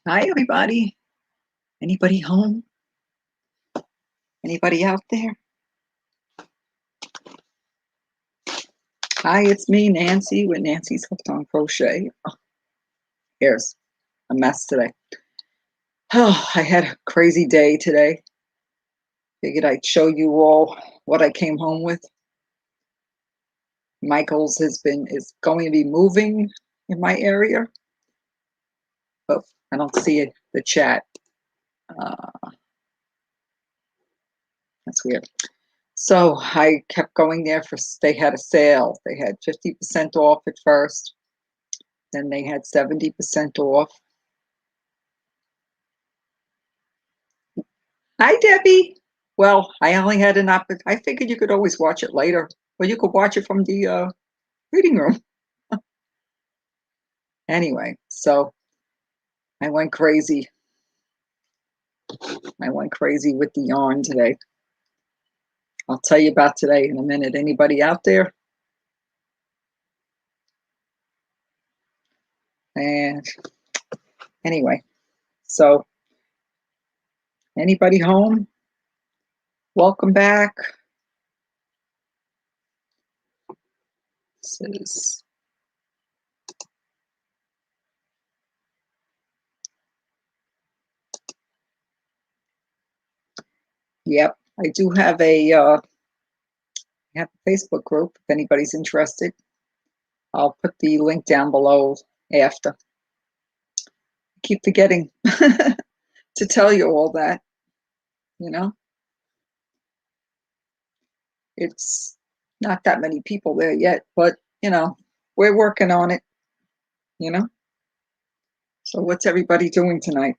Hi, everybody. Anybody home? Anybody out there? Hi, it's me, Nancy, with Nancy's Hooked on Crochet. Oh, here's a mess today. Oh, I had a crazy day today. Figured I'd show you all what I came home with. Michael's is going to be moving in my area. Oh, I don't see the chat. That's weird. So I kept going there they had a sale. They had 50% off at first. Then they had 70% off. Hi, Debbie. Well, I only had an I figured you could always watch it later, or you could watch it from the reading room. Anyway, so I went crazy. I went crazy with the yarn today. I'll tell you about today in a minute. Anybody out there? And anyway, so anybody home? Welcome back. This is Yep, I do have a Facebook group if anybody's interested. I'll put the link down below after. I keep forgetting to tell you all that, you know. It's not that many people there yet, but you know, we're working on it, you know. So what's everybody doing tonight?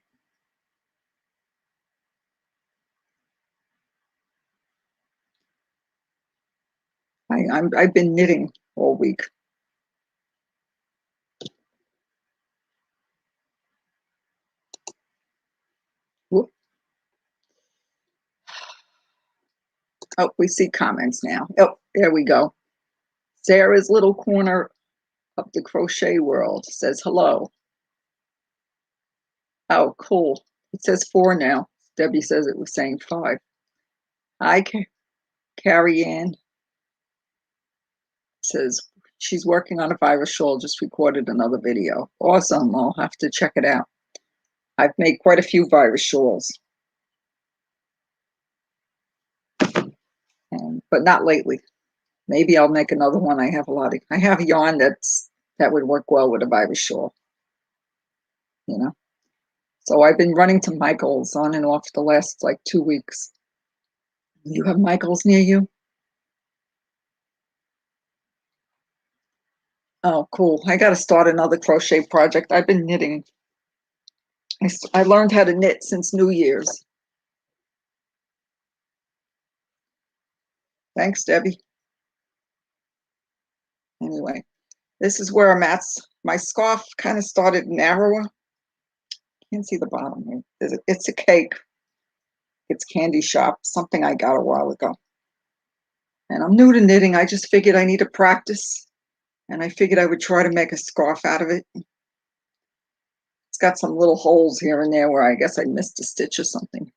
I've been knitting all week. Whoop. Oh, we see comments now. Oh, there we go. Sarah's little corner of the crochet world says hello. Oh, cool. It says 4 now. Debbie says it was saying 5. Hi, Carrie Ann says she's working on a virus shawl, just recorded another video. Awesome. I'll have to check it out. I've made quite a few virus shawls, but not lately. Maybe I'll make another one. I have yarn that would work well with a virus shawl, you know. So I've been running to Michael's on and off the last like 2 weeks. You have Michael's near you? Oh, cool. I got to start another crochet project. I've been knitting. I learned how to knit since New Year's. Thanks, Debbie. Anyway, this is where I'm at. My scarf kind of started narrower. Can't see the bottom here. It's a cake. It's Candy Shop, something I got a while ago. And I'm new to knitting. I just figured I need to practice. And I figured I would try to make a scarf out of it. It's got some little holes here and there where I guess I missed a stitch or something.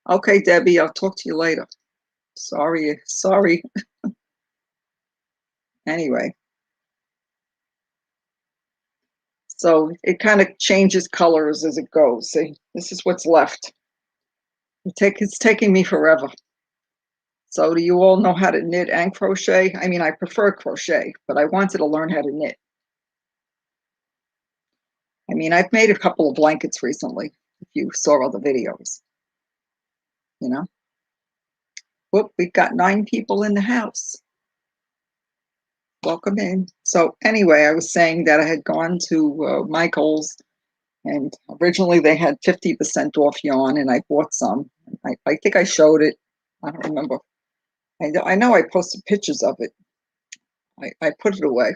Okay, Debbie, I'll talk to you later. Sorry. Anyway. So it kind of changes colors as it goes. See, this is what's left. It's taking me forever. So do you all know how to knit and crochet? I mean, I prefer crochet, but I wanted to learn how to knit. I mean, I've made a couple of blankets recently, if you saw other videos, you know. Whoop, we've got 9 people in the house. Welcome in. So anyway, I was saying that I had gone to Michael's, and originally they had 50% off yarn, and I bought some. I think I showed it. I don't remember. I know I posted pictures of it. I put it away.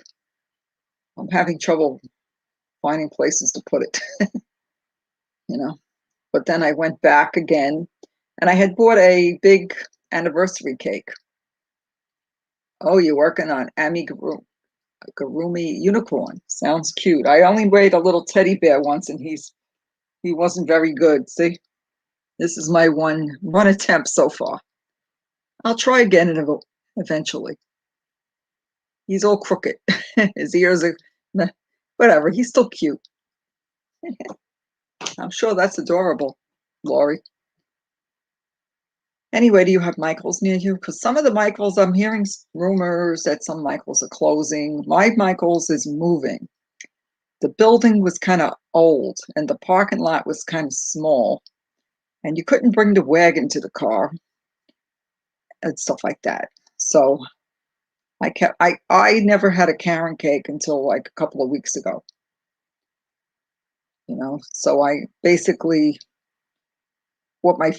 I'm having trouble finding places to put it, you know. But then I went back again, and I had bought a big anniversary cake. Oh, you're working on amigurumi. Gurumi unicorn. Sounds cute. I only made a little teddy bear once, and he wasn't very good. See, this is my one attempt so far. I'll try again eventually. He's all crooked. His ears are whatever. He's still cute. I'm sure that's adorable, Lori. Anyway, do you have Michaels near you? Because some of the Michaels, I'm hearing rumors that some Michaels are closing. My Michaels is moving. The building was kind of old and the parking lot was kind of small. And you couldn't bring the wagon to the car and stuff like that. So I never had a Karen cake until like a couple of weeks ago. So I basically I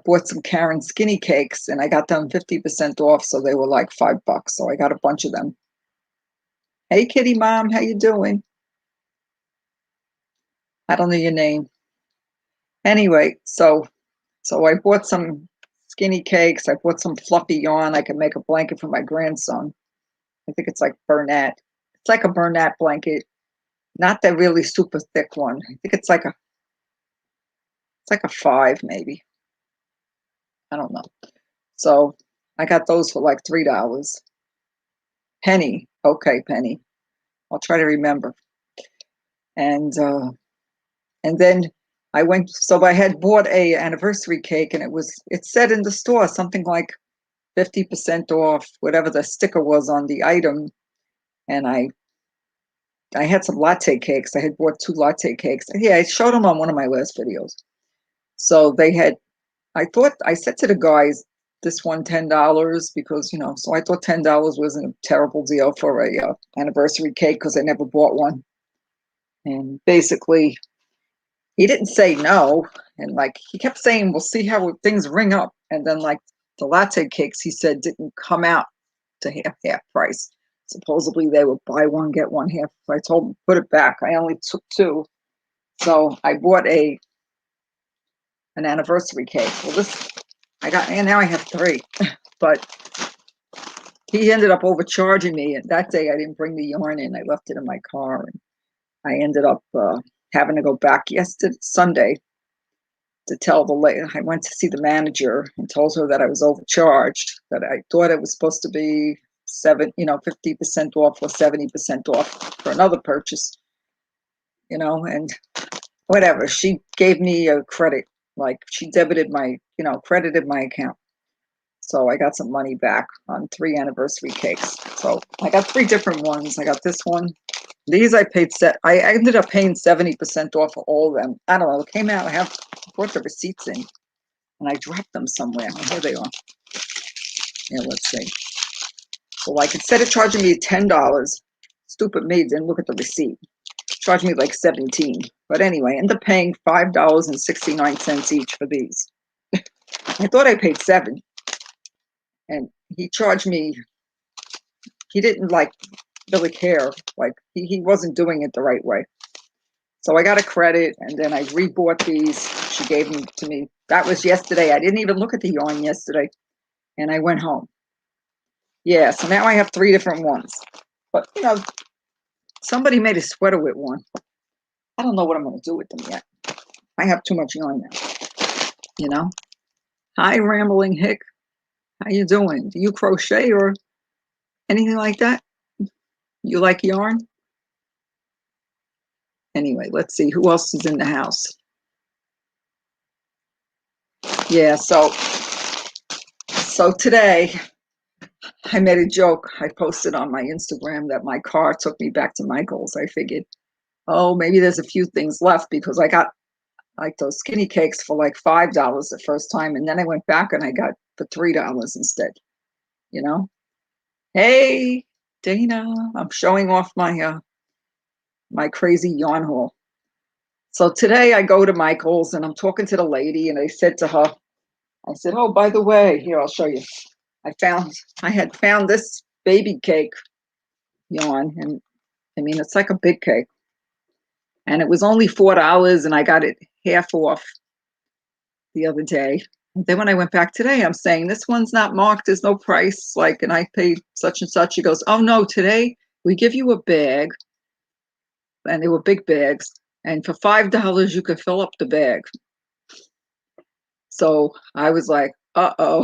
bought some Karen skinny cakes and I got them 50% off, so they were like $5. So I got a bunch of them. Hey kitty mom, how you doing? I don't know your name. Anyway, so I bought some skinny cakes. I bought some fluffy yarn. I can make a blanket for my grandson. I think it's like Bernat. It's like a Bernat blanket, not the really super thick one. I think it's like a 5 maybe. I don't know. So I got those for like $3. Penny. Okay, Penny. I'll try to remember. And then I went, so I had bought a anniversary cake and it said in the store something like 50% off, whatever the sticker was on the item. And I had some latte cakes. I had bought 2 latte cakes. Yeah, I showed them on one of my last videos. So I said to the guys, this one $10 because, so I thought $10 wasn't a terrible deal for a anniversary cake because I never bought one. And basically, he didn't say no. And like, he kept saying, we'll see how things ring up. And then like the latte cakes, he said, didn't come out to half price. Supposedly they would buy one, get one half. So I told him, put it back. I only took 2. So I bought an anniversary cake. Well, and now I have 3. But he ended up overcharging me. And that day I didn't bring the yarn in. I left it in my car. And I ended up having to go back Sunday to tell the lady. I went to see the manager and told her that I was overcharged, that I thought it was supposed to be 50% off or 70% off for another purchase, and whatever. She gave me a credit, like she debited credited my account. So I got some money back on 3 anniversary cakes. So I got 3 different ones. I got this one. These I ended up paying 70% off of all of them. I don't know. It came out. I brought the receipts in and I dropped them somewhere. Oh, here they are. Yeah, let's see. So like instead of charging me $10, stupid me didn't look at the receipt. Charged me like 17. But anyway, ended up paying $5.69 each for these. I thought I paid 7. And he charged me, he didn't like really care. Like he wasn't doing it the right way. So I got a credit and then I rebought these. She gave them to me. That was yesterday. I didn't even look at the yarn yesterday. And I went home. Yeah, so now I have 3 different ones. But, somebody made a sweater with one. I don't know what I'm going to do with them yet. I have too much yarn now, Hi, Rambling Hick. How you doing? Do you crochet or anything like that? You like yarn? Anyway, let's see. Who else is in the house? Yeah, so today I made a joke. I posted on my Instagram that my car took me back to Michael's. I figured, oh, maybe there's a few things left because I got like those skinny cakes for like $5 the first time. And then I went back and I got for $3 instead, Hey, Dana, I'm showing off my crazy yarn haul. So today I go to Michael's and I'm talking to the lady and I said to her, I said, oh, by the way, here, I'll show you. I had found this baby cake yarn. And I mean, it's like a big cake. And it was only $4 and I got it half off the other day. And then when I went back today, I'm saying, this one's not marked. There's no price. And I paid such and such. She goes, oh, no, today we give you a bag, and they were big bags, and for $5 you could fill up the bag. So I was like, uh-oh.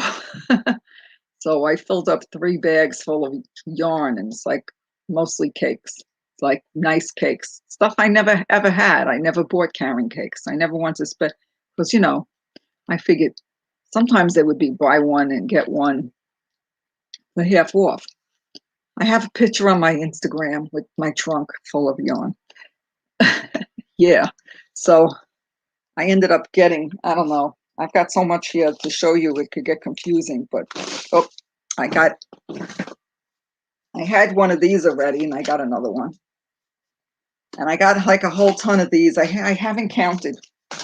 So I filled up 3 bags full of yarn, and it's like mostly cakes. It's like nice cakes, stuff I never ever had. I never bought Karen cakes. I never wanted to spend, because I figured sometimes they would be buy one and get one for half off. I have a picture on my Instagram with my trunk full of yarn. Yeah. So I ended up getting, I don't know, I've got so much here to show you it could get confusing, but oh, I had one of these already, and I got another one. And I got like a whole ton of these. I haven't counted. A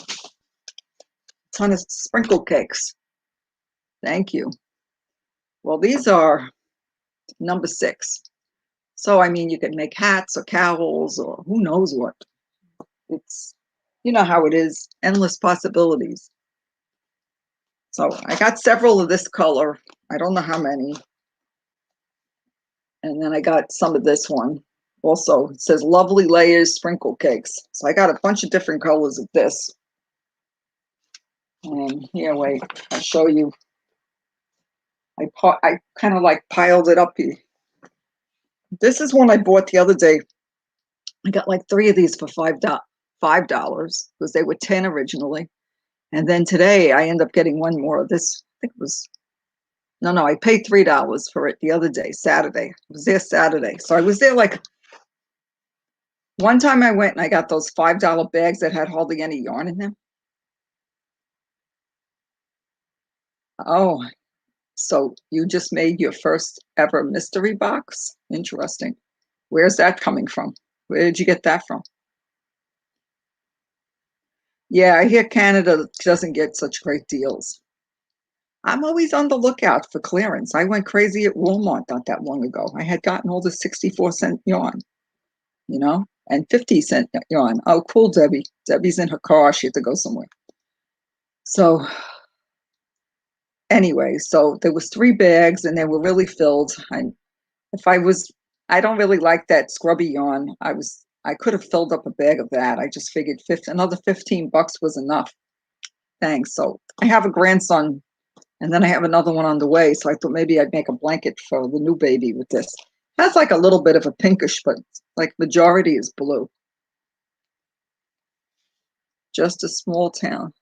ton of sprinkle cakes. Thank you. Well, these are number 6. So, I mean, you can make hats or cowls or who knows what. It's, you know how it is, endless possibilities. So I got several of this color. I don't know how many. And then I got some of this one. Also, it says lovely layers sprinkle cakes. So I got a bunch of different colors of this. And here, wait, I'll show you. I kind of like piled it up here. This is one I bought the other day. I got like 3 of these for $5 because they were 10 originally. And then today I end up getting one more of this. I think it was, no, I paid $3 for it the other day, Saturday. I was there Saturday. So I was there like, one time I went and I got those $5 bags that had hardly any yarn in them. Oh, so you just made your first ever mystery box? Interesting. Where's that coming from? Where did you get that from? Yeah, I hear Canada doesn't get such great deals. I'm always on the lookout for clearance. I went crazy at Walmart not that long ago. I had gotten all the 64-cent yarn, and 50-cent yarn. Oh, cool, Debbie. Debbie's in her car. She had to go somewhere. So anyway, so there was 3 bags and they were really filled. I don't really like that scrubby yarn. I could have filled up a bag of that. I just figured another $15 was enough. Thanks. So I have a grandson, and then I have another one on the way. So I thought maybe I'd make a blanket for the new baby with this. It has like a little bit of a pinkish, but like majority is blue. Just a small town.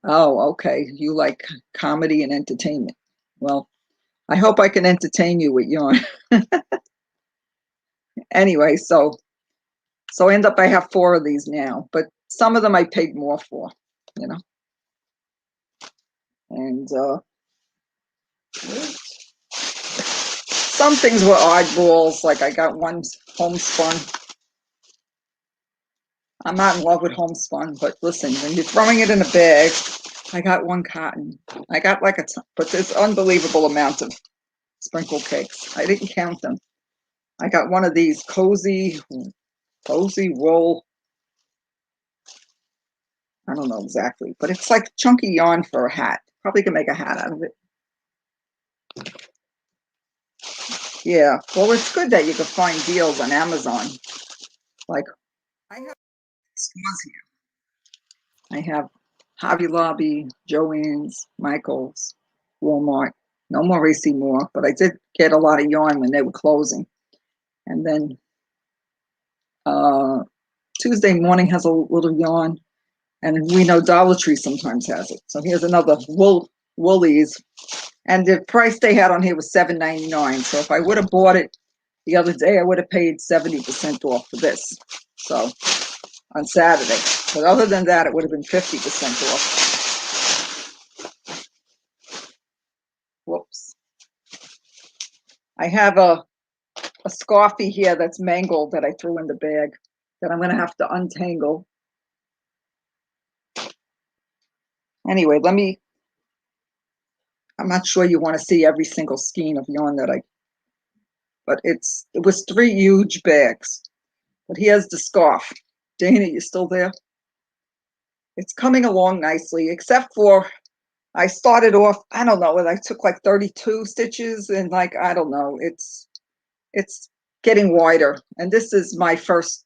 Oh, okay. You like comedy and entertainment. Well, I hope I can entertain you with yarn. Anyway, so I have 4 of these now, but some of them I paid more for, and some things were oddballs. Like I got one homespun. I'm not in love with homespun, but listen, when you're throwing it in a bag, I got one cotton. I got like but there's unbelievable amount of sprinkle cakes. I didn't count them. I got one of these cozy wool. I don't know exactly, but it's like chunky yarn for a hat. Probably can make a hat out of it. Yeah, well, it's good that you can find deals on Amazon. Like, I have stores here. I have Hobby Lobby, Joann's, Michael's, Walmart. No more Racy Moore, but I did get a lot of yarn when they were closing. And then Tuesday morning has a little yarn, and we know Dollar Tree sometimes has it. So here's another Woolies, and the price they had on here was $7.99. So if I would have bought it the other day, I would have paid 70% off for this. So on Saturday, but other than that, it would have been 50% off. Whoops. I have a scarfie here that's mangled that I threw in the bag that I'm going to have to untangle. Anyway, I'm not sure you want to see every single skein of yarn but it was 3 huge bags. But here's the scarf. Dana, you still there? It's coming along nicely, except for I started off, I don't know, and I took like 32 stitches, and like, I don't know, it's getting wider. And this is my first,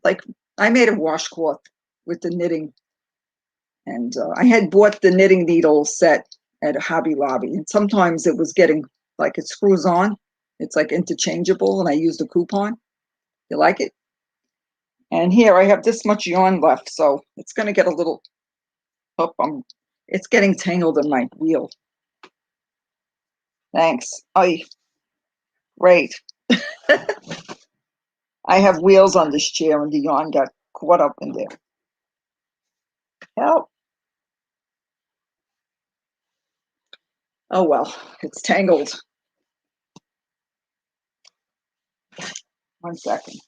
like, I made a washcloth with the knitting, and I had bought the knitting needle set at Hobby Lobby, and sometimes it was getting, like, it screws on. It's like interchangeable, and I used a coupon. You like it? And here I have this much yarn left, so it's going to get a little, oh, it's getting tangled in my wheel. Thanks. Oh, great. I have wheels on this chair, and the yarn got caught up in there. Help. Oh, well, it's tangled. 1 second.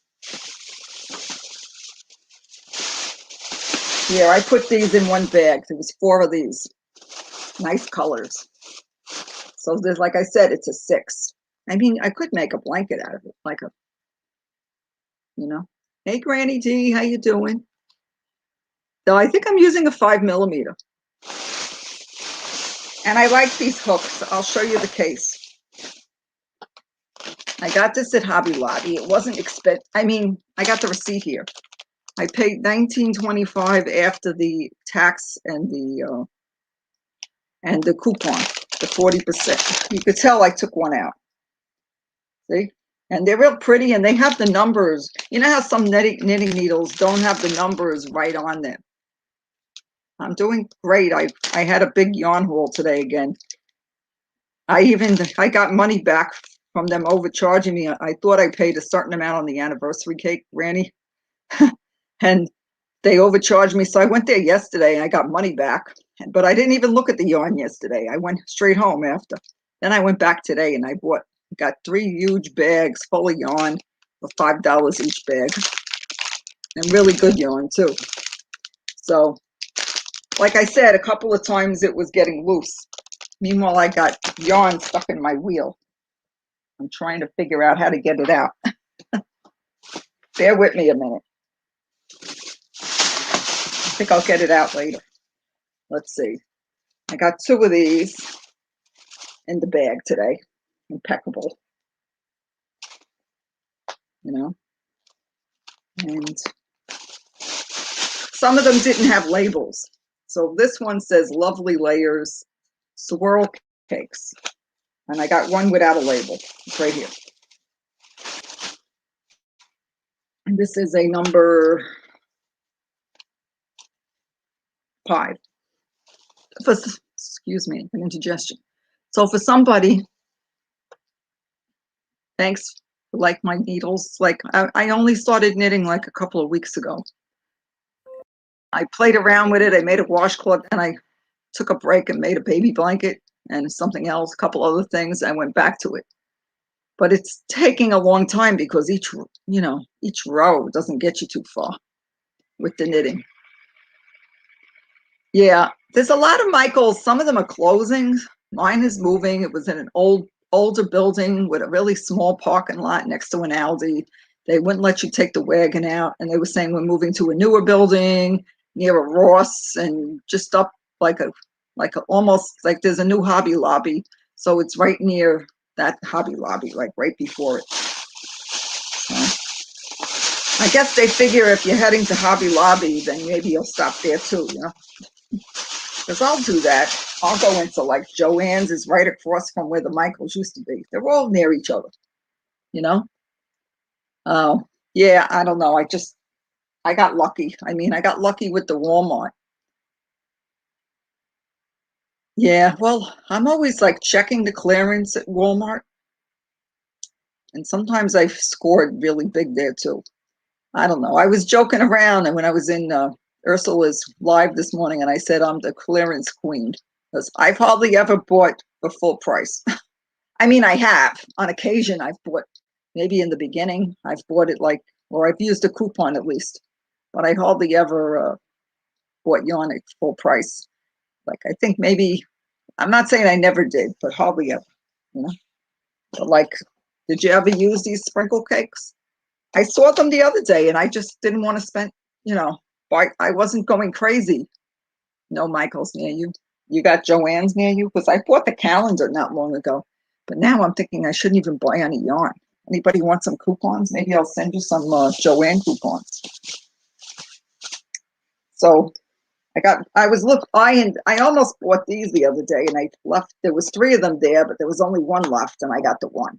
Here, I put these in one bag. There was 4 of these. Nice colors. So there's, like I said, it's a 6. I mean, I could make a blanket out of it, like a, you know. Hey, Granny D, how you doing? So I think I'm using a 5mm. And I like these hooks. I'll show you the case. I got this at Hobby Lobby. It wasn't expensive. I mean, I got the receipt here. I paid $19.25 after the tax and the coupon, the 40%. You could tell I took one out. See? And they're real pretty, and they have the numbers. You know how some knitting needles don't have the numbers right on them. I'm doing great. I had a big yarn haul today again. I got money back from them overcharging me. I thought I paid a certain amount on the anniversary cake, Granny, and they overcharged me. So I went there yesterday and I got money back, but I didn't even look at the yarn yesterday. I went straight home after. Then I went back today and I got 3 huge bags full of yarn for $5 each bag, and really good yarn too. So, like I said, a couple of times it was getting loose. Meanwhile, I got yarn stuck in my wheel. I'm trying to figure out how to get it out. Bear with me a minute. I think I'll get it out later. Let's see. I got 2 of these in the bag today. Impeccable. You know? And some of them didn't have labels. So this one says Lovely Layers Swirl Cakes. And I got one without a label. It's right here. And this is a number 5. Excuse me, an indigestion. So for somebody, thanks, like my needles. Like I only started knitting like a couple of weeks ago. I played around with it. I made a washcloth, and I took a break and made a baby blanket and something else, a couple other things. I went back to it. But it's taking a long time because each row doesn't get you too far with the knitting. Yeah, there's a lot of Michaels. Some of them are closing. Mine is moving. It was in an older building with a really small parking lot next to an Aldi. They wouldn't let you take the wagon out, and they were saying we're moving to a newer building near a Ross, and just up like almost like there's a new Hobby Lobby. So it's right near that Hobby Lobby, like right before it. So I guess they figure if you're heading to Hobby Lobby, then maybe you'll stop there too, you know? Because I'll do that. I'll go into like Joann's is right across from where the Michaels used to be. They're all near each other, you know? Oh, yeah, I don't know. I got lucky. I mean, I got lucky with the Walmart. Yeah, well, I'm always like checking the clearance at Walmart. And sometimes I've scored really big there too. I don't know. I was joking around, and when I was in Ursula's live this morning, and I said I'm the clearance queen, because I've hardly ever bought the full price. I mean, I have. On occasion, I've bought, maybe in the beginning, I've bought it like, or I've used a coupon at least, but I hardly ever bought yarn at full price. Like, I think maybe, I'm not saying I never did, but hardly ever, you know? But like, did you ever use these sprinkle cakes? I saw them the other day, and I just didn't want to spend, you know, I wasn't going crazy. No Michael's near you. You got Joann's near you? Because I bought the calendar not long ago. But now I'm thinking I shouldn't even buy any yarn. Anybody want some coupons? Maybe I'll send you some Joann coupons. So I almost bought these the other day, and I left. There was 3 of them there, but there was only 1 left, and I got the 1.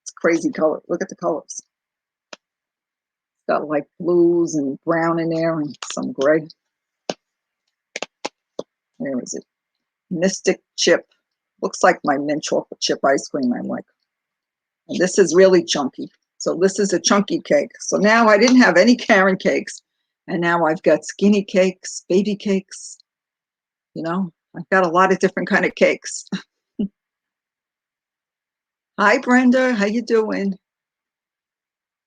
It's crazy color. Look at the colors. It's got like blues and brown in there and some gray. Where is it? Mystic chip. Looks like my mint chocolate chip ice cream I like. And this is really chunky. So this is a chunky cake. So now I didn't have any Karen cakes. And now I've got skinny cakes, baby cakes. You know, I've got a lot of different kind of cakes. Hi, Brenda. How you doing?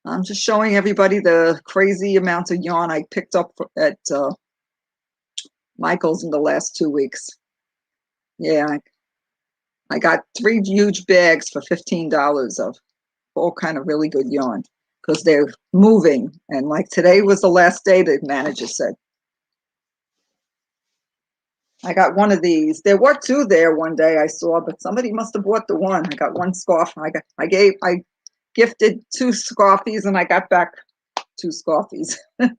I'm just showing everybody the crazy amount of yarn I picked up at Michael's in the last 2 weeks. Yeah, I got 3 huge bags for $15 of all kind of really good yarn because they're moving. And like today was the last day, the manager said. I got 1 of these. There were 2 there one day I saw, but somebody must have bought the 1. I got 1 scarf. I gifted 2 scarfies and I got back 2 scarfies. So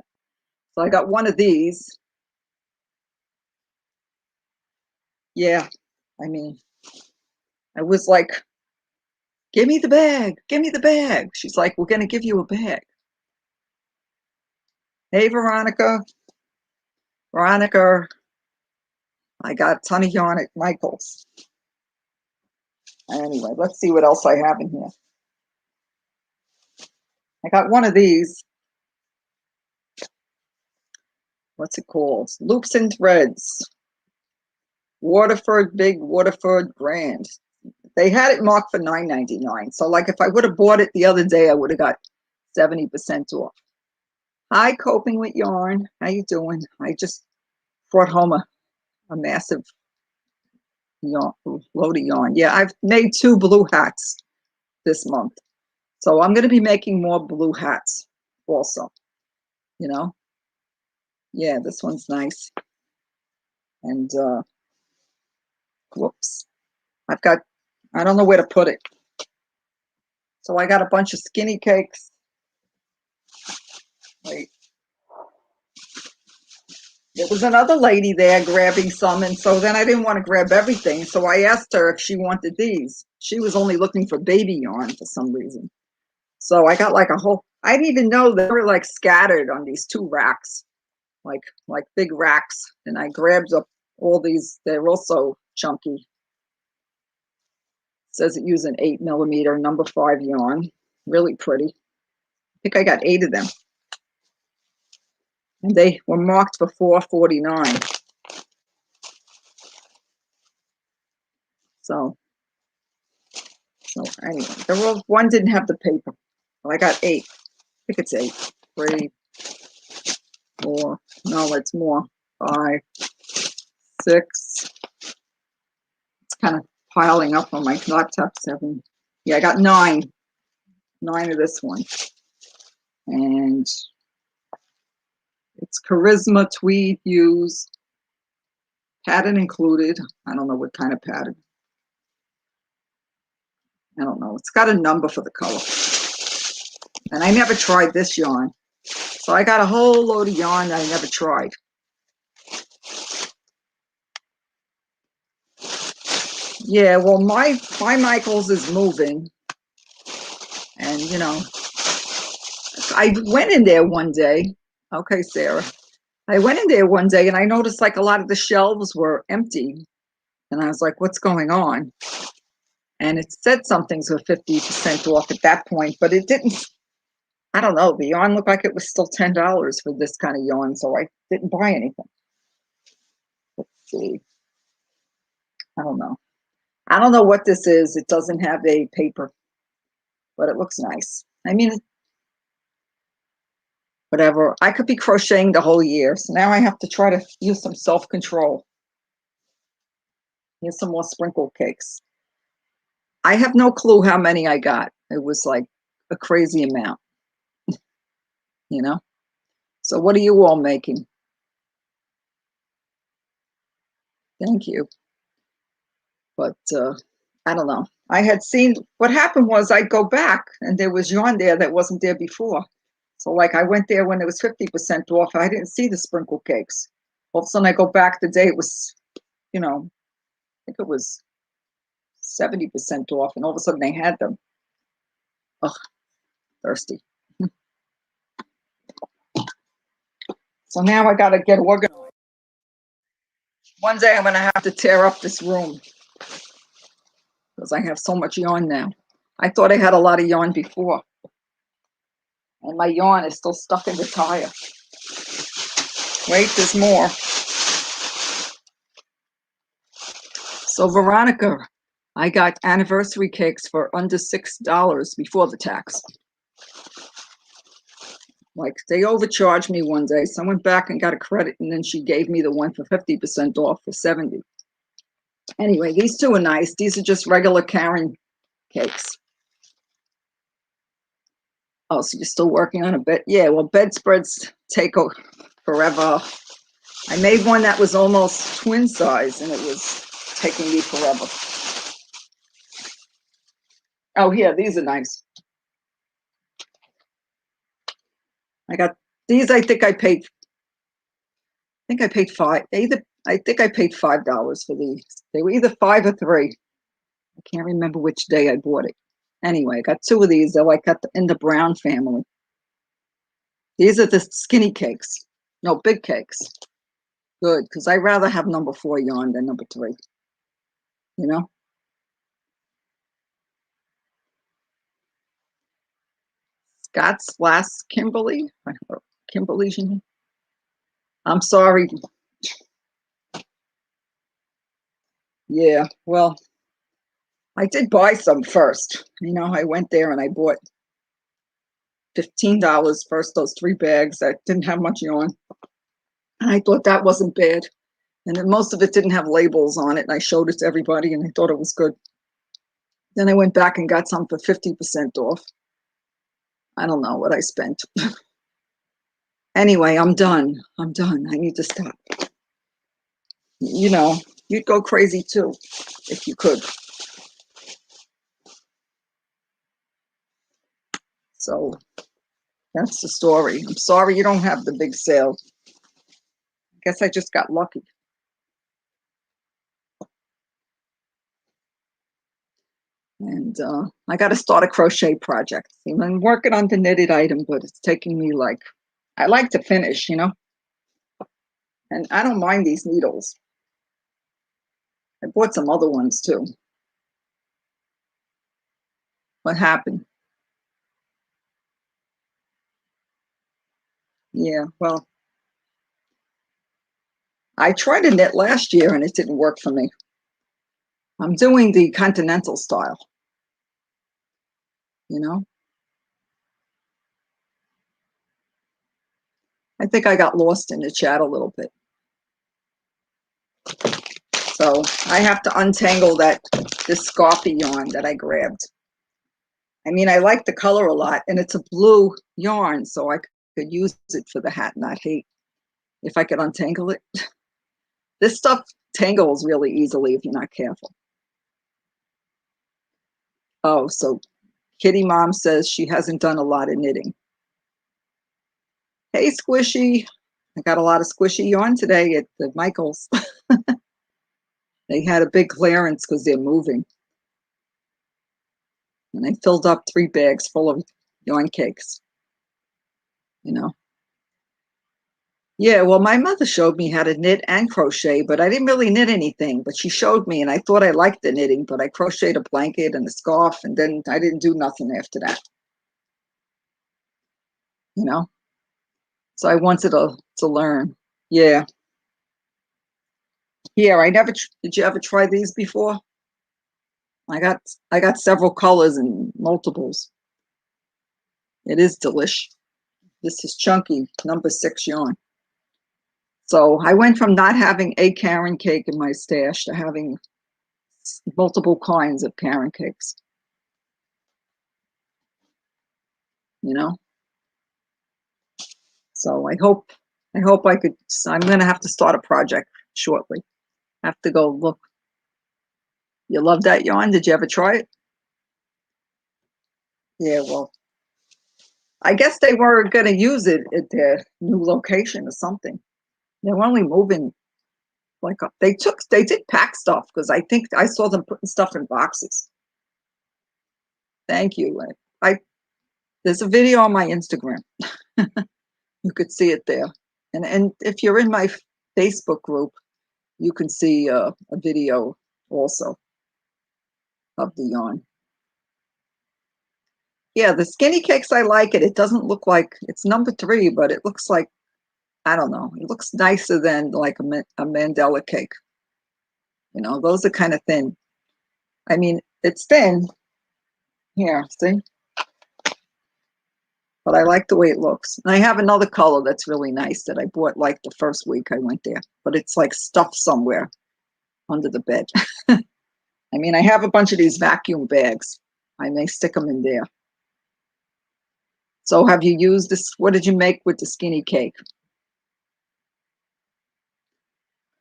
I got 1 of these. Yeah, I mean, I was like, give me the bag, give me the bag. She's like, we're going to give you a bag. Hey, Veronica. Veronica, I got a ton of yarn at Michael's. Anyway, let's see what else I have in here. I got 1 of these. What's it called? Loops and Threads. Waterford, big Waterford brand. They had it marked for $9.99. So like if I would have bought it the other day, I would have got 70% off. Hi, Coping with Yarn. How you doing? I just brought home a massive yarn, load of yarn. Yeah, I've made 2 blue hats this month. So I'm going to be making more blue hats also, you know. Yeah, this one's nice. And whoops. I don't know where to put it. So I got a bunch of skinny cakes. Wait. There was another lady there grabbing some, and so then I didn't want to grab everything. So I asked her if she wanted these. She was only looking for baby yarn for some reason. So I got like a whole, I didn't even know they were like scattered on these 2 racks, like big racks. And I grabbed up all these. They're also chunky. It says it used an 8mm number 5 yarn. Really pretty. I think I got 8 of them. And they were marked for $4.49. So anyway, one didn't have the paper. Well, I got 8. I think it's 8. 3, 4. No, it's more. 5, 6. It's kind of piling up on my laptop. 7. Yeah, I got 9. 9 of this one. And it's Charisma Tweed Use. Pattern included. I don't know what kind of pattern. I don't know. It's got a number for the color. And I never tried this yarn. So I got a whole load of yarn that I never tried. Yeah, well, my Michael's is moving. And, you know, I went in there one day. Okay, Sarah. I went in there one day and I noticed like a lot of the shelves were empty. And I was like, what's going on? And it said something's were 50% off at that point, but it didn't. I don't know. The yarn looked like it was still $10 for this kind of yarn, so I didn't buy anything. Let's see. I don't know. I don't know what this is. It doesn't have a paper, but it looks nice. I mean, whatever. I could be crocheting the whole year, so now I have to try to use some self-control. Here's some more sprinkle cakes. I have no clue how many I got. It was like a crazy amount, you know? So what are you all making? Thank you. But I don't know. I had seen, what happened was I'd go back and there was yarn there that wasn't there before. So like I went there when it was 50% off. I didn't see the sprinkle cakes. All of a sudden I go back the day it was, you know, I think it was 70% off, and all of a sudden they had them. Ugh, thirsty. So now I gotta get organized. One day I'm gonna have to tear up this room because I have so much yarn now. I thought I had a lot of yarn before, and my yarn is still stuck in the tire. Wait, there's more. So Veronica, I got anniversary cakes for under $6 before the tax. Like they overcharged me one day. So I went back and got a credit, and then she gave me the one for 50% off for 70. Anyway, these two are nice. These are just regular Karen cakes. Oh, so you're still working on a bed? Yeah, well, bedspreads take forever. I made one that was almost twin size, and it was taking me forever. Oh, here, these are nice. I got these. I think I paid five. I think I paid $5 for these. They were either 5 or 3. I can't remember which day I bought it. Anyway, I got 2 of these. They're like in the brown family. These are the skinny cakes. No, big cakes. Good, because I rather have number 4 yarn than number 3. You know? Scott's last Kimberly. Kimberly's in here. I'm sorry. Yeah, well, I did buy some first. You know, I went there and I bought $15 first, those 3 bags that didn't have much yarn. And I thought that wasn't bad. And then most of it didn't have labels on it. And I showed it to everybody and they thought it was good. Then I went back and got some for 50% off. I don't know what I spent. Anyway, I'm done. I'm done. I need to stop. You know, you'd go crazy too if you could. So that's the story. I'm sorry you don't have the big sale. I guess I just got lucky. And I got to start a crochet project. I'm working on the knitted item, but it's taking me like, I like to finish, you know? And I don't mind these needles. I bought some other ones too. What happened? Yeah, well, I tried to knit last year and it didn't work for me. I'm doing the continental style, you know? I think I got lost in the chat a little bit. So I have to untangle this scarfy yarn that I grabbed. I mean, I like the color a lot, and it's a blue yarn, so I could use it for the hat, not hate, if I could untangle it. This stuff tangles really easily if you're not careful. Oh, so Kitty Mom says she hasn't done a lot of knitting. Hey, Squishy. I got a lot of squishy yarn today at the Michaels. They had a big clearance because they're moving. And I filled up 3 bags full of yarn cakes, you know. Yeah, well, my mother showed me how to knit and crochet, but I didn't really knit anything. But she showed me, and I thought I liked the knitting, but I crocheted a blanket and a scarf, and then I didn't do nothing after that, you know. So I wanted to learn. Yeah. Yeah, I never, did you ever try these before? I got several colors and multiples. It is delish. This is chunky, number 6 yarn. So I went from not having a Karen cake in my stash to having multiple kinds of Karen cakes. You know? So I hope I'm gonna have to start a project shortly. Have to go look. You love that yarn? Did you ever try it? Yeah, well, I guess they were going to use it at their new location or something. They were only moving like they did pack stuff because I think I saw them putting stuff in boxes. Thank you. I there's a video on my Instagram. You could see it there. And if you're in my Facebook group, you can see a video also of the yarn. Yeah, the skinny cakes, I like it. It doesn't look like, it's number 3, but it looks like, I don't know, it looks nicer than like a Mandela cake. You know, those are kind of thin. I mean, it's thin. Here, see? But I like the way it looks. And I have another color that's really nice that I bought like the first week I went there. But it's like stuffed somewhere under the bed. I mean, I have a bunch of these vacuum bags. I may stick them in there. So have you used this? What did you make with the skinny cake?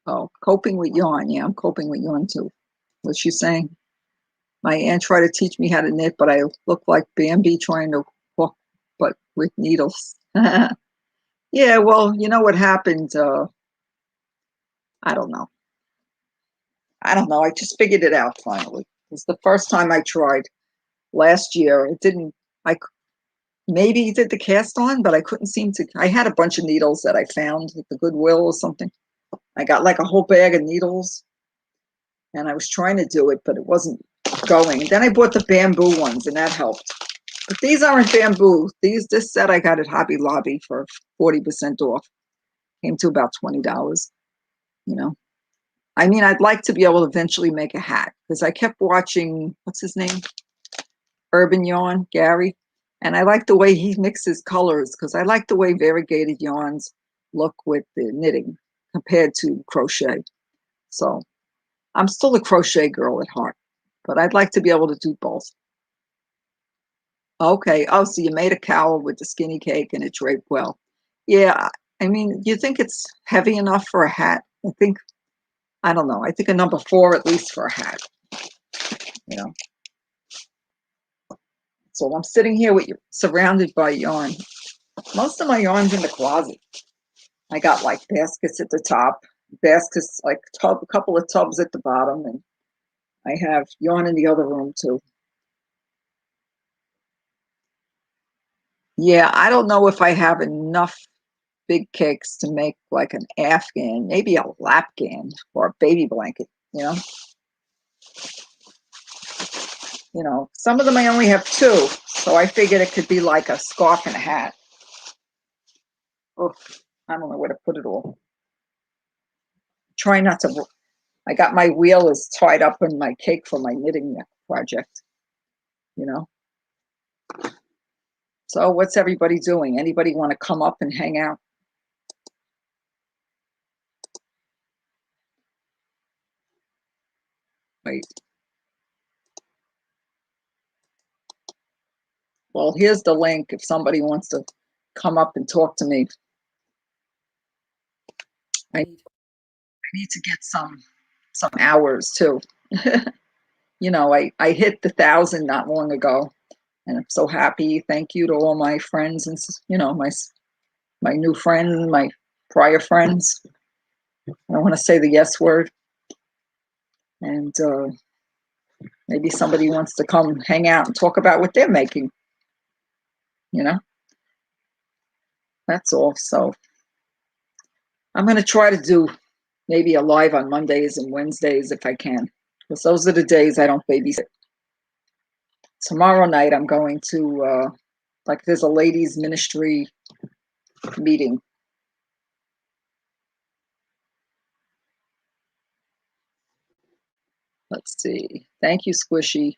Oh, coping with yarn. Yeah, I'm coping with yarn too. What's she saying? My aunt tried to teach me how to knit, but I look like Bambi trying to hook, but with needles. Yeah, well, you know what happened? I don't know. I don't know. I just figured it out finally. It was the first time I tried last year. It didn't, I maybe did the cast on, but I couldn't seem to. I had a bunch of needles that I found at the Goodwill or something. I got like a whole bag of needles and I was trying to do it, but it wasn't going. And then I bought the bamboo ones and that helped. But these aren't bamboo. This set I got at Hobby Lobby for 40% off. Came to about $20, you know. I mean, I'd like to be able to eventually make a hat because I kept watching, what's his name? Urban Yarn, Gary. And I like the way he mixes colors because I like the way variegated yarns look with the knitting compared to crochet. So I'm still a crochet girl at heart, but I'd like to be able to do both. Okay. Oh, so you made a cowl with the skinny cake and it draped well. Yeah. I mean, you think it's heavy enough for a hat? I don't know. I think a number 4 at least for a hat, you know. So I'm sitting here with you surrounded by yarn. Most of my yarn's in the closet. I got like baskets at the top, baskets like a couple of tubs at the bottom, and I have yarn in the other room too. Yeah, I don't know if I have enough big cakes to make like an Afghan, maybe a lapghan or a baby blanket, you know. You know, some of them I only have 2, so I figured it could be like a scarf and a hat. Oh, I don't know where to put it all. Try not to. I got my wheel is tied up in my cake for my knitting project, you know. So what's everybody doing? Anybody want to come up and hang out? Wait. Well, here's the link if somebody wants to come up and talk to me. I need to get some hours too. You know, I hit the 1,000 not long ago, and I'm so happy. Thank you to all my friends and you know my new friends, my prior friends. I want to say the yes word, and maybe somebody wants to come hang out and talk about what they're making. You know, that's all. So I'm going to try to do maybe a live on Mondays and Wednesdays if I can, because those are the days I don't babysit. Tomorrow night I'm going to like there's a ladies ministry meeting. Let's see. Thank you, Squishy.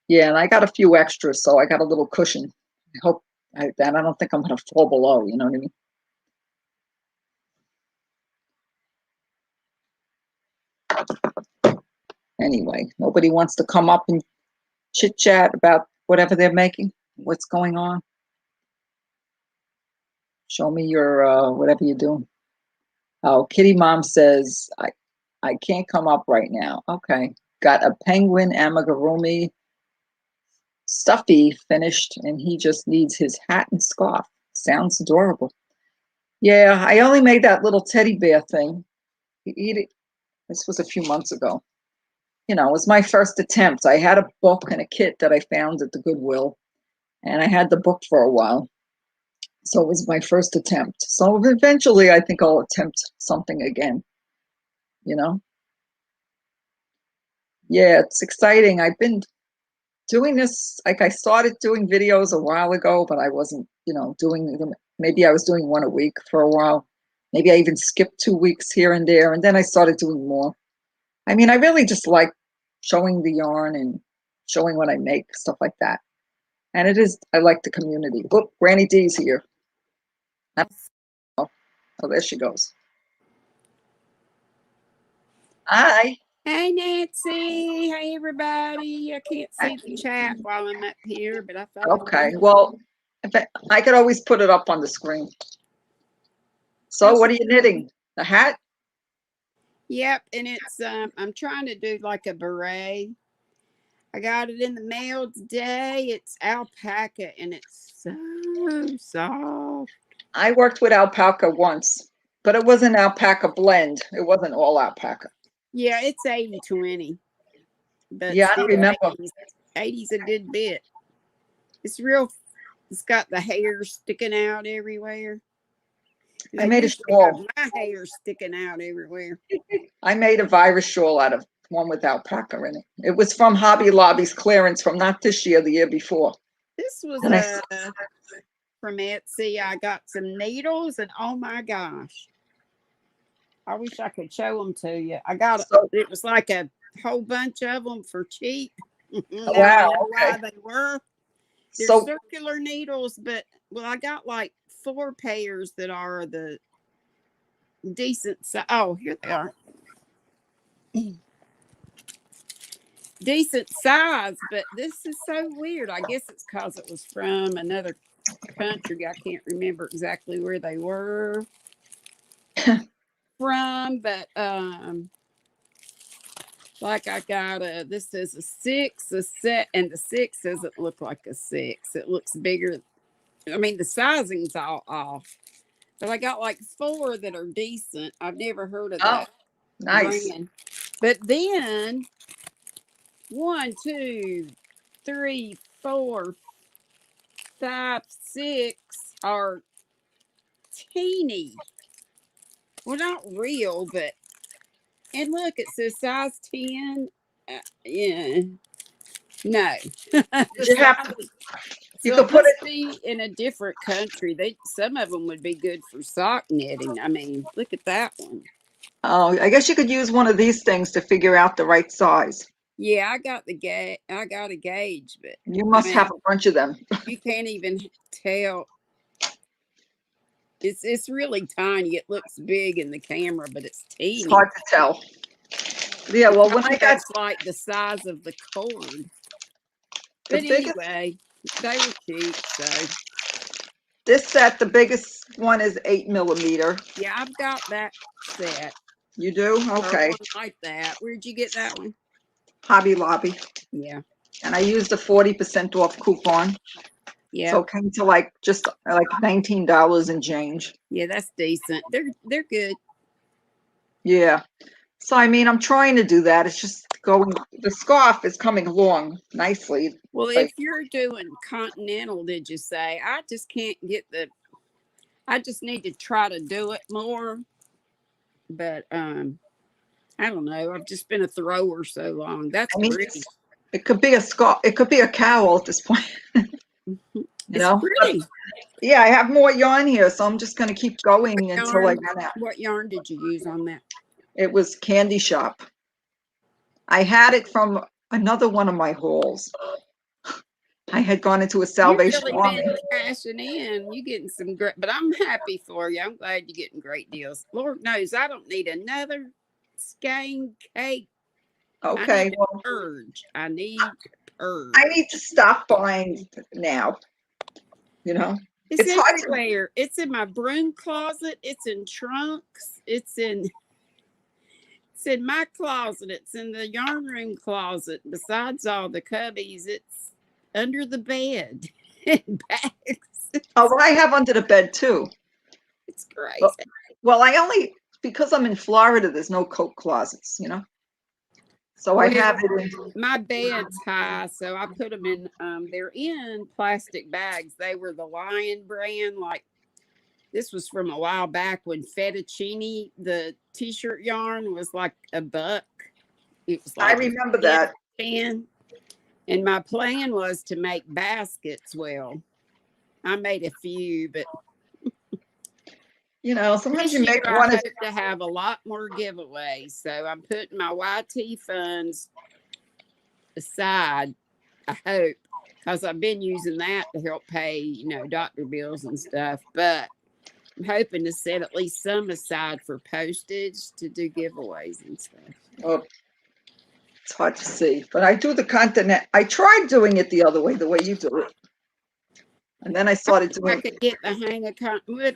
Yeah, and I got a few extras, so I got a little cushion. I hope that I don't think I'm going to fall below. You know what I mean? Anyway, nobody wants to come up and chit chat about whatever they're making, what's going on. Show me your whatever you're doing. Oh, Kitty Mom says I can't come up right now. Okay. Got a penguin amigurumi stuffy finished, and he just needs his hat and scarf. Sounds adorable. Yeah, I only made that little teddy bear thing. This was a few months ago. You know, it was my first attempt. I had a book and a kit that I found at the Goodwill, and I had the book for a while. So it was my first attempt. So eventually I think I'll attempt something again, you know? Yeah, it's exciting. I've been doing this, like I started doing videos a while ago, but I wasn't, you know, doing them. Maybe I was doing one a week for a while. Maybe I even skipped 2 weeks here and there, and then I started doing more. I mean, I really just like showing the yarn and showing what I make, stuff like that. And it is, I like the community. Look, Granny D's here. Oh, there she goes. Hi. Hey, Nancy. Hey, everybody. I can't see the chat while I'm up here, but I thought. Okay, well, I could always put it up on the screen. So what are you knitting? The hat? Yep, and it's I'm trying to do like a beret. I got it in the mail today. It's alpaca and it's so soft. I worked with alpaca once, but it was an alpaca blend. It wasn't all alpaca. Yeah, it's 80/20. But Yeah, I don't remember. 80's a good bit. It's real. It's got the hair sticking out everywhere. I made a shawl. My hair sticking out everywhere. I made a virus shawl out of one with alpaca in it. It was from Hobby Lobby's clearance from not this year, the year before. This was from Etsy. I got some needles and oh my gosh. I wish I could show them to you. I got it was like a whole bunch of them for cheap. Now I know why they were. They're circular needles, but well, I got like 4 pairs that are the decent size. Oh, here they are. Decent size, but this is so weird. I guess it's because it was from another country. I can't remember exactly where they were from, but like I got this is a 6, a set, and the 6 doesn't look like a 6. It looks bigger. I mean, the sizing's all off, but I got like 4 that are decent. I've never heard of that. Nice. Brand. But then 1, 2, 3, 4, 5, 6 are teeny. Well, not real, but and look, it says size 10. Yeah, no. You have to. You So could put it be in a different country. Some of them would be good for sock knitting. I mean, look at that one. Oh, I guess you could use one of these things to figure out the right size. Yeah, I got a gauge, but you must have a bunch of them. You can't even tell. It's really tiny. It looks big in the camera, but it's teeny. It's hard to tell. Yeah, well, when I got like the size of the cord. But anyway, they were cheap, so. This set, the biggest one is 8mm. Yeah, I've got that set. You do? Okay. Like that. Where'd you get that one? Hobby Lobby. Yeah. And I used a 40% off coupon. Yeah. So it came to like just like $19 and change. Yeah, that's decent. They're good. Yeah. So I mean, I'm trying to do that. It's just going. The scarf is coming along nicely. Well, if you're doing continental, did you say? I just can't get I just need to try to do it more. But I don't know. I've just been a thrower so long. That's pretty. It could be a scarf. It could be a cowl at this point. It's pretty. Yeah, I have more yarn here, so I'm just going to keep going until I run out. What yarn did you use on that? It was Candy Shop. I had it from another one of my hauls. I had gone into a Salvation Army. Cashing in, you getting some great, but I'm happy for you. I'm glad you're getting great deals. Lord knows I don't need another skein cake. Okay, well, purge. I need purge. I need to stop buying now. You know. It's hard to, everywhere. It's in my broom closet. It's in trunks. It's in my closet. It's in the yarn room closet. Besides all the cubbies, it's under the bed and bags. oh, well, I have under the bed too. It's crazy. Well, I only, because I'm in Florida, there's no coat closets, you know? So I have it in. My bed's high, so I put them in, they're in plastic bags. They were the Lion brand. Like, this was from a while back when fettuccine, the t-shirt yarn, was like $1. It was like I remember that. 10. And my plan was to make baskets. Well, I made a few, but You know, sometimes this you year make I one. hope to have a lot more giveaways. So I'm putting my YT funds aside, I hope, because I've been using that to help pay, doctor bills and stuff. But I'm hoping to set at least some aside for postage to do giveaways and stuff. Oh, it's hard to see, but I do the continent. I tried doing it the other way, the way you do it. And then I started doing. I could get the hang of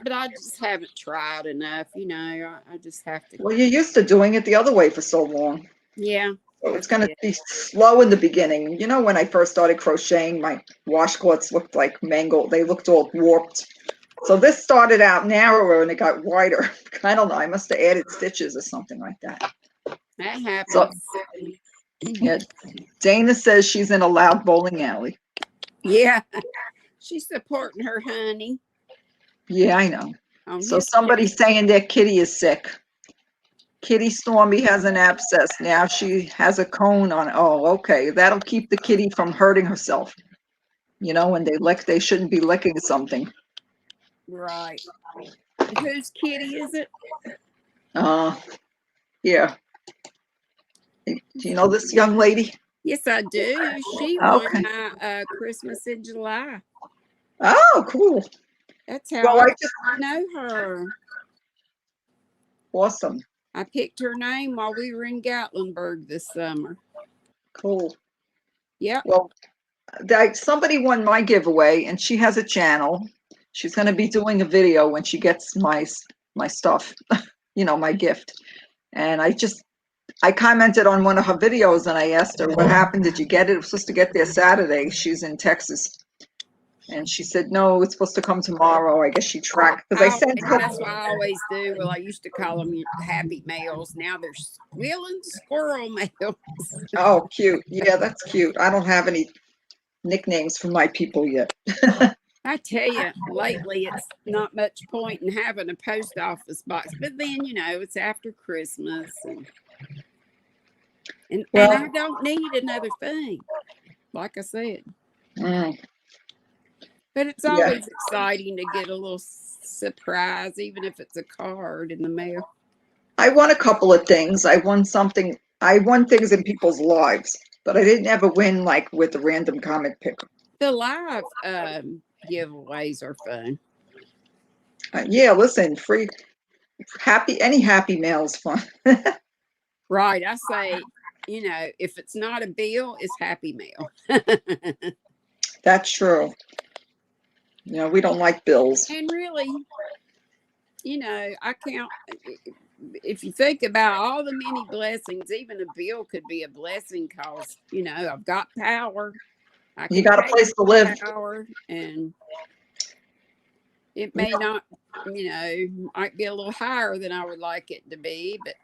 but I just haven't tried enough. I just have to. Well, you're used to doing it the other way for so long. Yeah. So it's going to be slow in the beginning. You know, when I first started crocheting, my washcloths looked like mango. They looked all warped. So this started out narrower and it got wider. I don't know. I must have added stitches or something like that. That happens. So, yeah, Dana says she's in a loud bowling alley. Yeah. She's supporting her honey. Yeah, I know. So somebody's saying their kitty is sick. Kitty Stormy has an abscess. Now she has a cone on. Oh, okay. That'll keep the kitty from hurting herself. You know, when they lick, they shouldn't be licking something. Right. Whose kitty is it? Yeah. Do you know this young lady? Yes, I do. She won my Christmas in July. Oh, cool. That's how I know her. Awesome. I picked her name while we were in Gatlinburg this summer. Cool. Yeah. Well, somebody won my giveaway, and she has a channel. She's going to be doing a video when she gets my stuff, my gift. And I commented on one of her videos, and I asked her, what happened? Did you get it? It was supposed to get there Saturday. She's in Texas. And she said, no, it's supposed to come tomorrow. I guess she tracked. Because I sent her. That's what I always do. Well, I used to call them happy mails. Now they're squealing squirrel mails. Oh, cute. Yeah, that's cute. I don't have any nicknames for my people yet. I tell you, lately it's not much point in having a post office box. But then, it's after Christmas. And I don't need another thing, like I said. But it's always exciting to get a little surprise, even if it's a card in the mail. I won a couple of things. I won things in people's lives, but I didn't ever win like with a random comment picker. The live giveaways are fun. Yeah, listen, any happy mail is fun. Right. I say, if it's not a bill, it's happy mail. That's true. We don't like bills. And really, I count, if you think about all the many blessings, even a bill could be a blessing because, I've got power. You got a place to live. Power, and it may not, might be a little higher than I would like it to be, but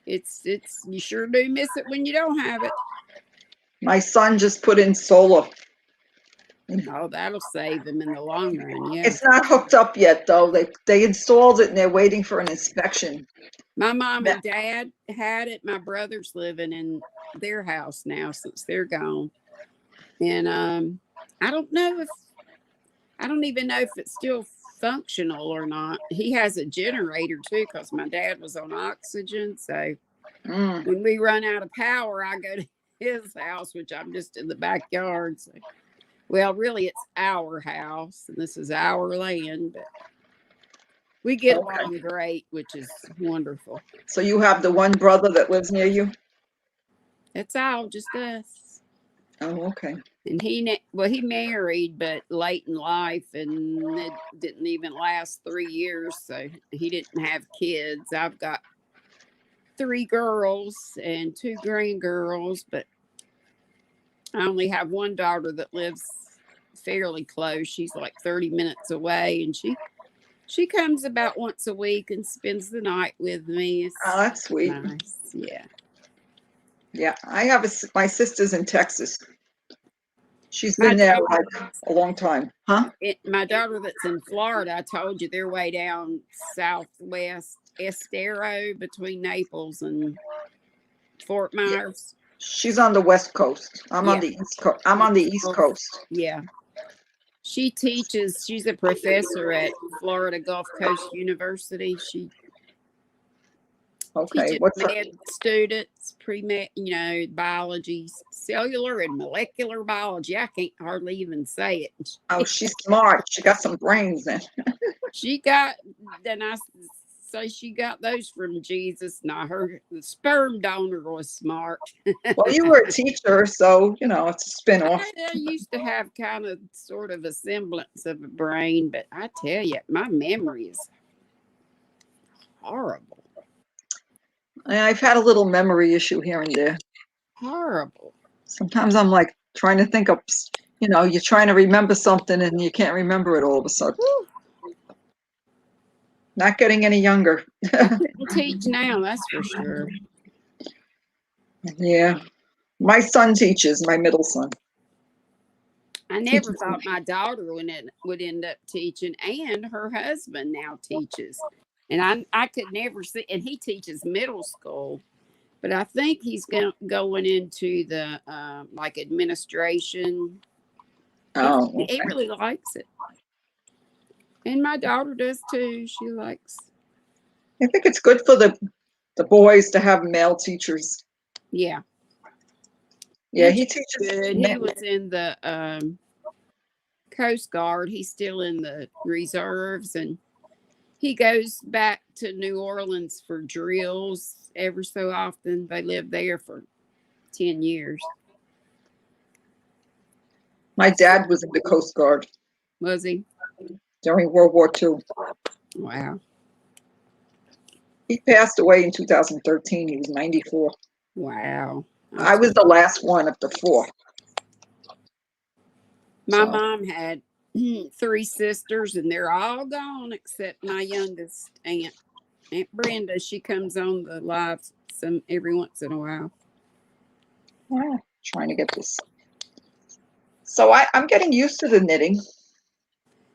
it's you sure do miss it when you don't have it. My son just put in solar. Oh, that'll save them in the long run. Yeah. It's not hooked up yet, though. They installed it and they're waiting for an inspection. My mom and dad had it. My brother's living in their house now since they're gone. And I don't even know if it's still functional or not. He has a generator too, because my dad was on oxygen. So when we run out of power, I go to his house, which I'm just in the backyard. So. Well, really, it's our house, and this is our land, but we get along great, which is wonderful. So you have the one brother that lives near you? It's all just us. Oh, okay. And he married, but late in life, and it didn't even last 3 years. So he didn't have kids. I've got 3 girls and 2 grandgirls, but I only have one daughter that lives fairly close. She's like 30 minutes away, and she comes about once a week and spends the night with me. It's Oh, that's sweet. nice. Yeah. Yeah, I have my sister's in Texas. She's My been there daughter, like a long time. Huh? my daughter that's in Florida, I told you they're way down southwest Estero between Naples and Fort Yeah. Myers. She's on the West Coast. I'm on Yeah. the East Coast. I'm on the East Coast. Yeah. She teaches, she's a professor at Florida Gulf Coast University. She Okay. teaches What's her? med students, pre-med, biology, cellular and molecular biology. I can't hardly even say it. Oh, she's smart. She got some brains then. She got, then I say she got those from Jesus. Now the sperm donor was smart. Well, you were a teacher, so it's a spin-off. I used to have kind of sort of a semblance of a brain, but I tell you, my memory is horrible. I've had a little memory issue here and there. Horrible. Sometimes I'm like trying to think of, you're trying to remember something and you can't remember it all of a sudden. Whew. Not getting any younger. I couldn't teach now, that's for sure. Yeah. My son teaches, my middle son. I never thought my daughter would end up teaching, and her husband now teaches. And I could never see, and he teaches middle school, but I think he's going into the like administration. Oh, okay. He really likes it. And my daughter does too. She likes. I think it's good for the boys to have male teachers. Yeah. Yeah, he teaches. Good. He was in the Coast Guard. He's still in the reserves, and he goes back to New Orleans for drills every so often. They lived there for 10 years. My dad was in the Coast Guard. Was he? During World War II. Wow. He passed away in 2013. He was 94. Wow. I was the last one of the 4. My mom had 3 sisters, and they're all gone except my youngest aunt, Aunt Brenda. She comes on the live every once in a while. Trying to get this. So I'm getting used to the knitting.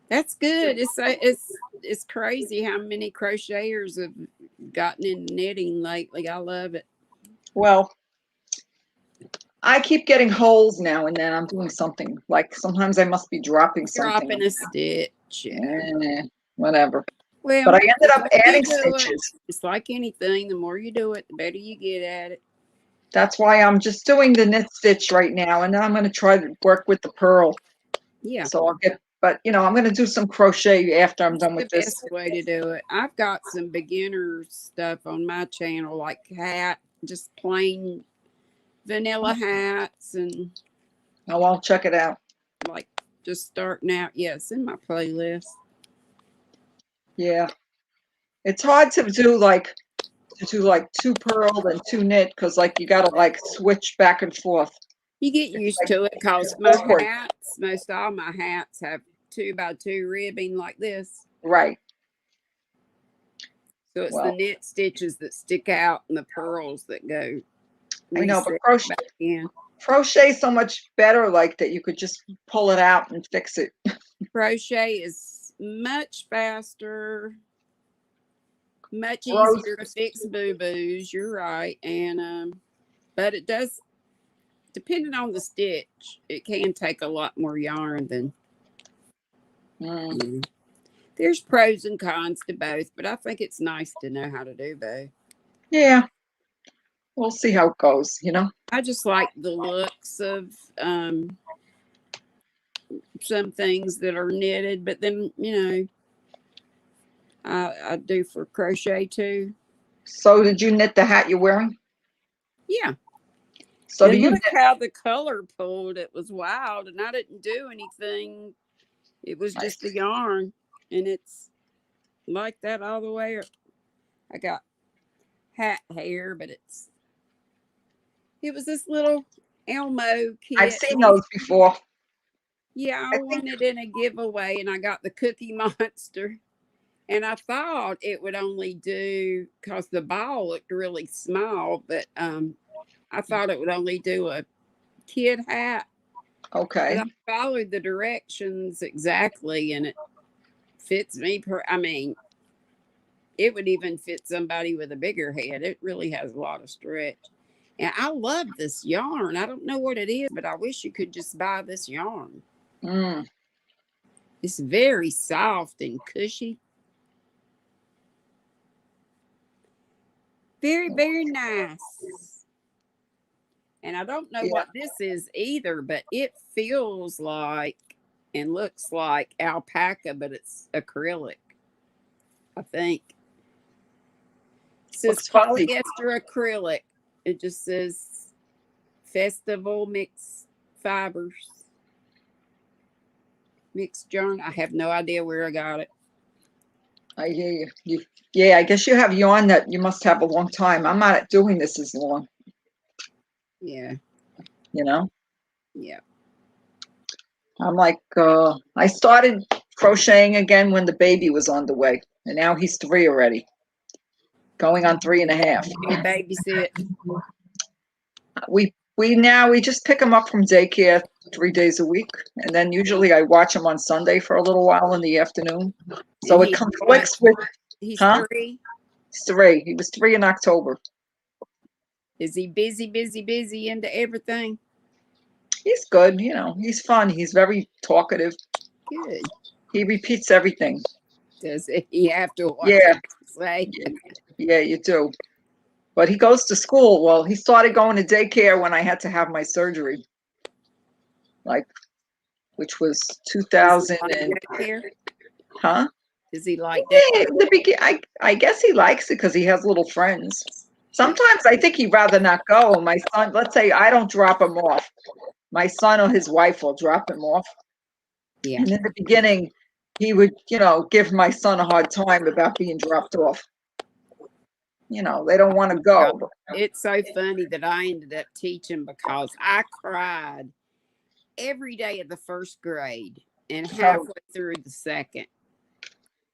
That's good. It's crazy how many crocheters have gotten into knitting lately. I love it. Well, I keep getting holes now and then. I'm doing something. Like sometimes I must be dropping something. Dropping a stitch. Yeah. Whatever. Well, but I ended up adding stitches. It's like anything. The more you do it, the better you get at it. That's why I'm just doing the knit stitch right now. And then I'm going to try to work with the purl. Yeah. So I'll get, but I'm going to do some crochet after I'm done with this. That's the best way to do it. I've got some beginner stuff on my channel, like just plain vanilla hats, and I'll check it out. Like just starting out. Yes, in my playlist. Yeah. It's hard to do like 2 purl and 2 knit because like you got to like switch back and forth. You get used to it because most all my hats have 2x2 ribbing like this. Right. So it's the knit stitches that stick out and the purls that go. I know, but crochet is so much better like that you could just pull it out and fix it. Crochet is much faster, much easier to fix boo-boos. You're right. And but it does, depending on the stitch, it can take a lot more yarn than There's pros and cons to both, but I think it's nice to know how to do both. Yeah. We'll see how it goes, I just like the looks of some things that are knitted, but then, I do for crochet too. So did you knit the hat you're wearing? Yeah. So And do you look how the color pulled. It was wild, and I didn't do anything. It was just the yarn, and it's like that all the way. I got hat hair, but it was this little Elmo I've kit. seen those before. Yeah, I I won think it in a giveaway, and I got the Cookie Monster. And I thought it would only do because the ball looked really small, but I thought it would only do a kid hat. But okay. I followed the directions exactly, and it fits me. I mean, it would even fit somebody with a bigger head. It really has a lot of stretch. And I love this yarn. I don't know what it is, but I wish you could just buy this yarn. Mm. It's very soft and cushy. Very, very nice. And I don't know Yeah. what this is either, but it feels like and looks like alpaca, but it's acrylic, I think. It says Looks fuzzy. polyester acrylic. It just says festival mixed fibers. Mixed yarn. I have no idea where I got it. I hear you. Yeah, I guess you have yarn that you must have a long time. I'm not doing this as long, Yeah. you know? Yeah. I'm like, I started crocheting again when the baby was on the way, and now he's 3 already, going on 3.5. You babysit. We just pick him up from daycare 3 days a week, and then usually I watch him on Sunday for a little while in the afternoon. So And it he's what? conflicts with, He's huh? 3. He's 3. He was 3 in October. Is he busy, busy, busy into everything? He's good, you know. He's fun. He's very talkative. Good. He repeats everything. Does he have to watch Yeah, what you say? yeah, you do. But he goes to school. Well, he started going to daycare when I had to have my surgery, like, which was Does he 2000 like and, daycare? huh? Does he like that? Yeah, I guess he likes it because he has little friends. Sometimes I think he'd rather not go. My son, let's say I don't drop him off. My son or his wife will drop him off. Yeah. And in the beginning, he would, give my son a hard time about being dropped off. They don't want to go. It's so funny that I ended up teaching because I cried every day of the first grade and halfway through the second.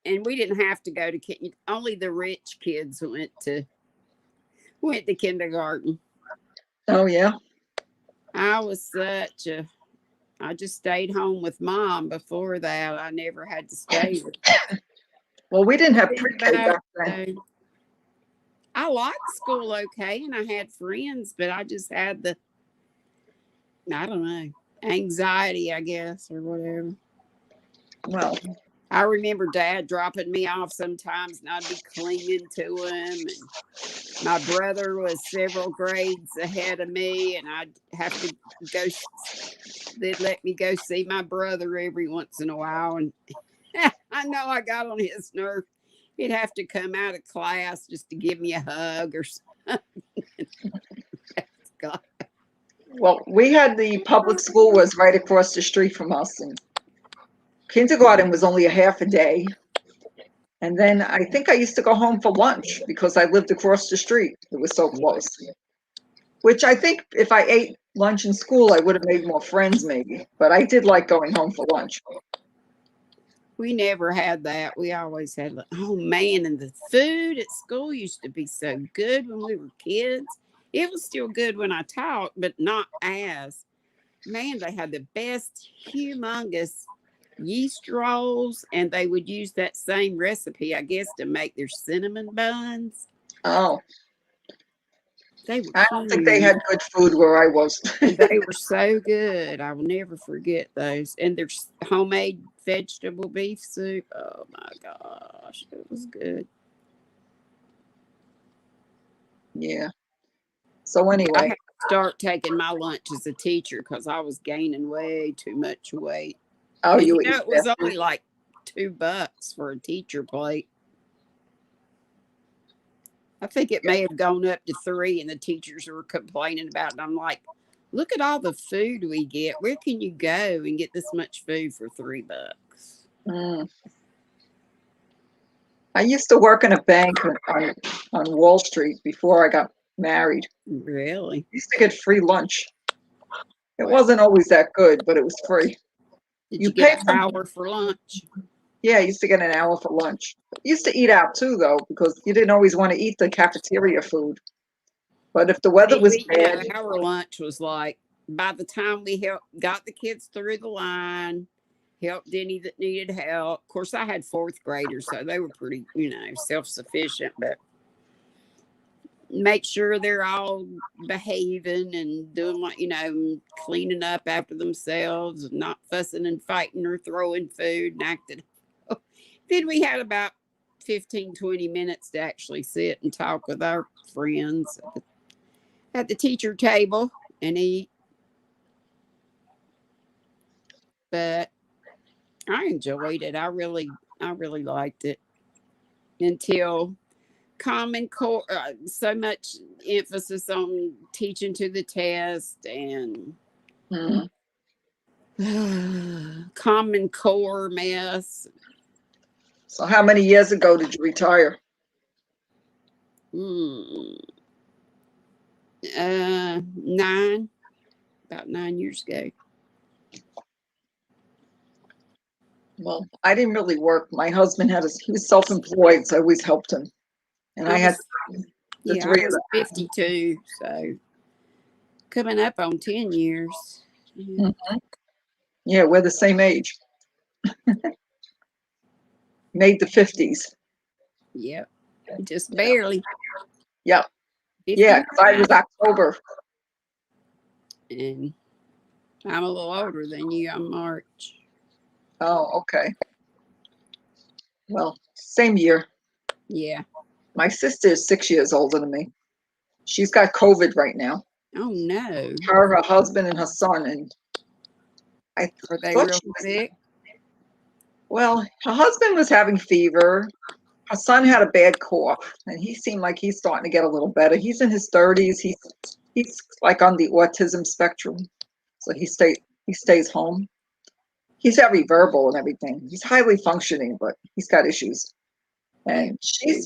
And we didn't have to go to only the rich kids went to kindergarten. Oh, yeah. I just stayed home with mom before that. I never had to stay with. Well, we didn't have pre-K back then. I liked school okay, and I had friends, but I just had I don't know, anxiety, I guess, or whatever. Well, I remember Dad dropping me off sometimes, and I'd be clinging to him. And my brother was several grades ahead of me, and I'd have to go. They'd let me go see my brother every once in a while, and I know I got on his nerve. He'd have to come out of class just to give me a hug or something. God. Well, we had the public school was right across the street from us, and kindergarten was only a half a day. And then I think I used to go home for lunch because I lived across the street. It was so close. Which I think if I ate lunch in school, I would have made more friends maybe. But I did like going home for lunch. We never had that. We always had, oh man, and the food at school used to be so good when we were kids. It was still good when I taught, but not as. Man, they had the best humongous yeast rolls, and they would use that same recipe, I guess, to make their cinnamon buns. Oh. They were I don't think they had good food where I was. They were so good. I will never forget those. And their homemade vegetable beef soup. Oh my gosh, it was good. Yeah. So I anyway. had to start taking my lunch as a teacher because I was gaining way too much weight. Oh, And you it was only like $2 for a teacher plate. I think it may have gone up to 3, and the teachers were complaining about it. And I'm like, look at all the food we get. Where can you go and get this much food for $3? Mm. I used to work in a bank on Wall Street before I got married. Really? I used to get free lunch. It wasn't always that good, but it was free. Did you get an hour for lunch? Yeah, I used to get an hour for lunch. Used to eat out too, though, because you didn't always want to eat the cafeteria food. But if the weather was bad, our lunch was like, by the time we got the kids through the line, helped any that needed help. Of course, I had 4th graders, so they were pretty, self-sufficient, but make sure they're all behaving and doing cleaning up after themselves and not fussing and fighting or throwing food and acting. Then we had about 15-20 minutes to actually sit and talk with our friends at the teacher table and eat. But I enjoyed it. I really liked it until Common Core, so much emphasis on teaching to the test and Common Core mess. So how many years ago did you retire? 9, about 9 years ago. Well, I didn't really work. My husband he was self-employed, so I always helped him. And I had the 3 I was 52, so coming up on 10 years. Mm-hmm. Yeah, we're the same age. Made the 50s. Yep, just barely. Yep. Yeah, because I was October. And I'm a little older than you. I'm March. Oh, okay. Well, same year. Yeah. My sister is 6 years older than me. She's got COVID right now. Oh, no. Her husband, and her son. And are they real sick? Well, her husband was having fever. Her son had a bad cough, and he seemed like he's starting to get a little better. He's in his 30s. He's like on the autism spectrum, so he stays home. He's very verbal and everything. He's highly functioning, but he's got issues. And she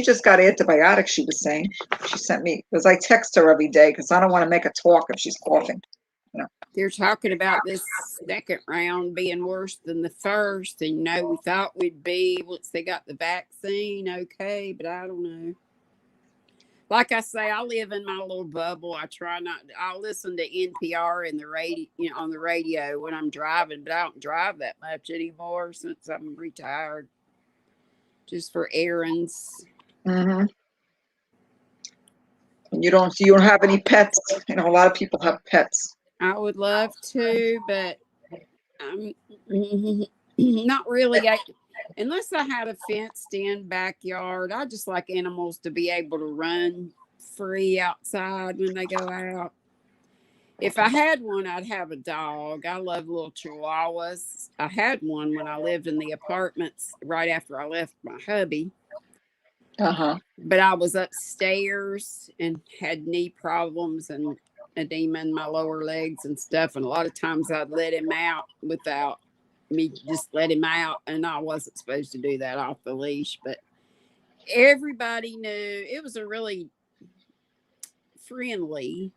just got antibiotics, she was saying. She sent me, because I text her every day because I don't want to make her talk if she's coughing. They're talking about this second round being worse than the first. And, we thought we'd be, once they got the vaccine, okay, but I don't know. Like I say, I live in my little bubble. I'll listen to NPR and the radio, on the radio when I'm driving, but I don't drive that much anymore since I'm retired. Just for errands. Mm-hmm. And you don't have any pets? A lot of people have pets. I would love to, but I'm not really. Unless I had a fenced-in backyard, I just like animals to be able to run free outside when they go out. If I had one, I'd have a dog. I love little chihuahuas. I had one when I lived in the apartments right after I left my hubby. But I was upstairs and had knee problems and edema in my lower legs and stuff. And a lot of times I'd let him out without me, just let him out. And I wasn't supposed to do that off the leash. But everybody knew it was a really friendly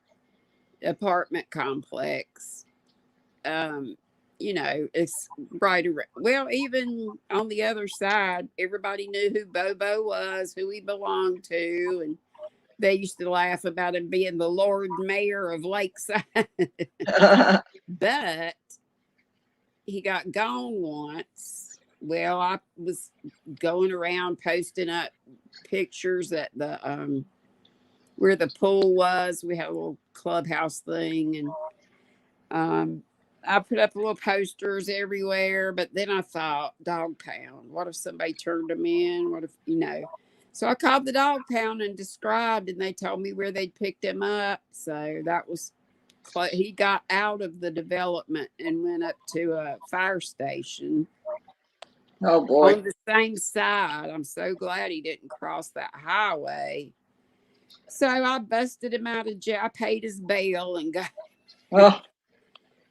apartment complex. It's right around. Well, even on the other side, everybody knew who Bobo was, who he belonged to, and they used to laugh about him being the Lord Mayor of Lakeside. But he got gone once. Well, I was going around posting up pictures at the where the pool was. We had a little clubhouse thing, and I put up little posters everywhere. But then I thought, dog pound. What if somebody turned them in? What if So I called the dog pound and described, and they told me where they'd picked him up. So that was he got out of the development and went up to a fire station. Oh boy. on the same side. I'm so glad he didn't cross that highway. So I busted him out of jail. I paid his bail and got. Oh,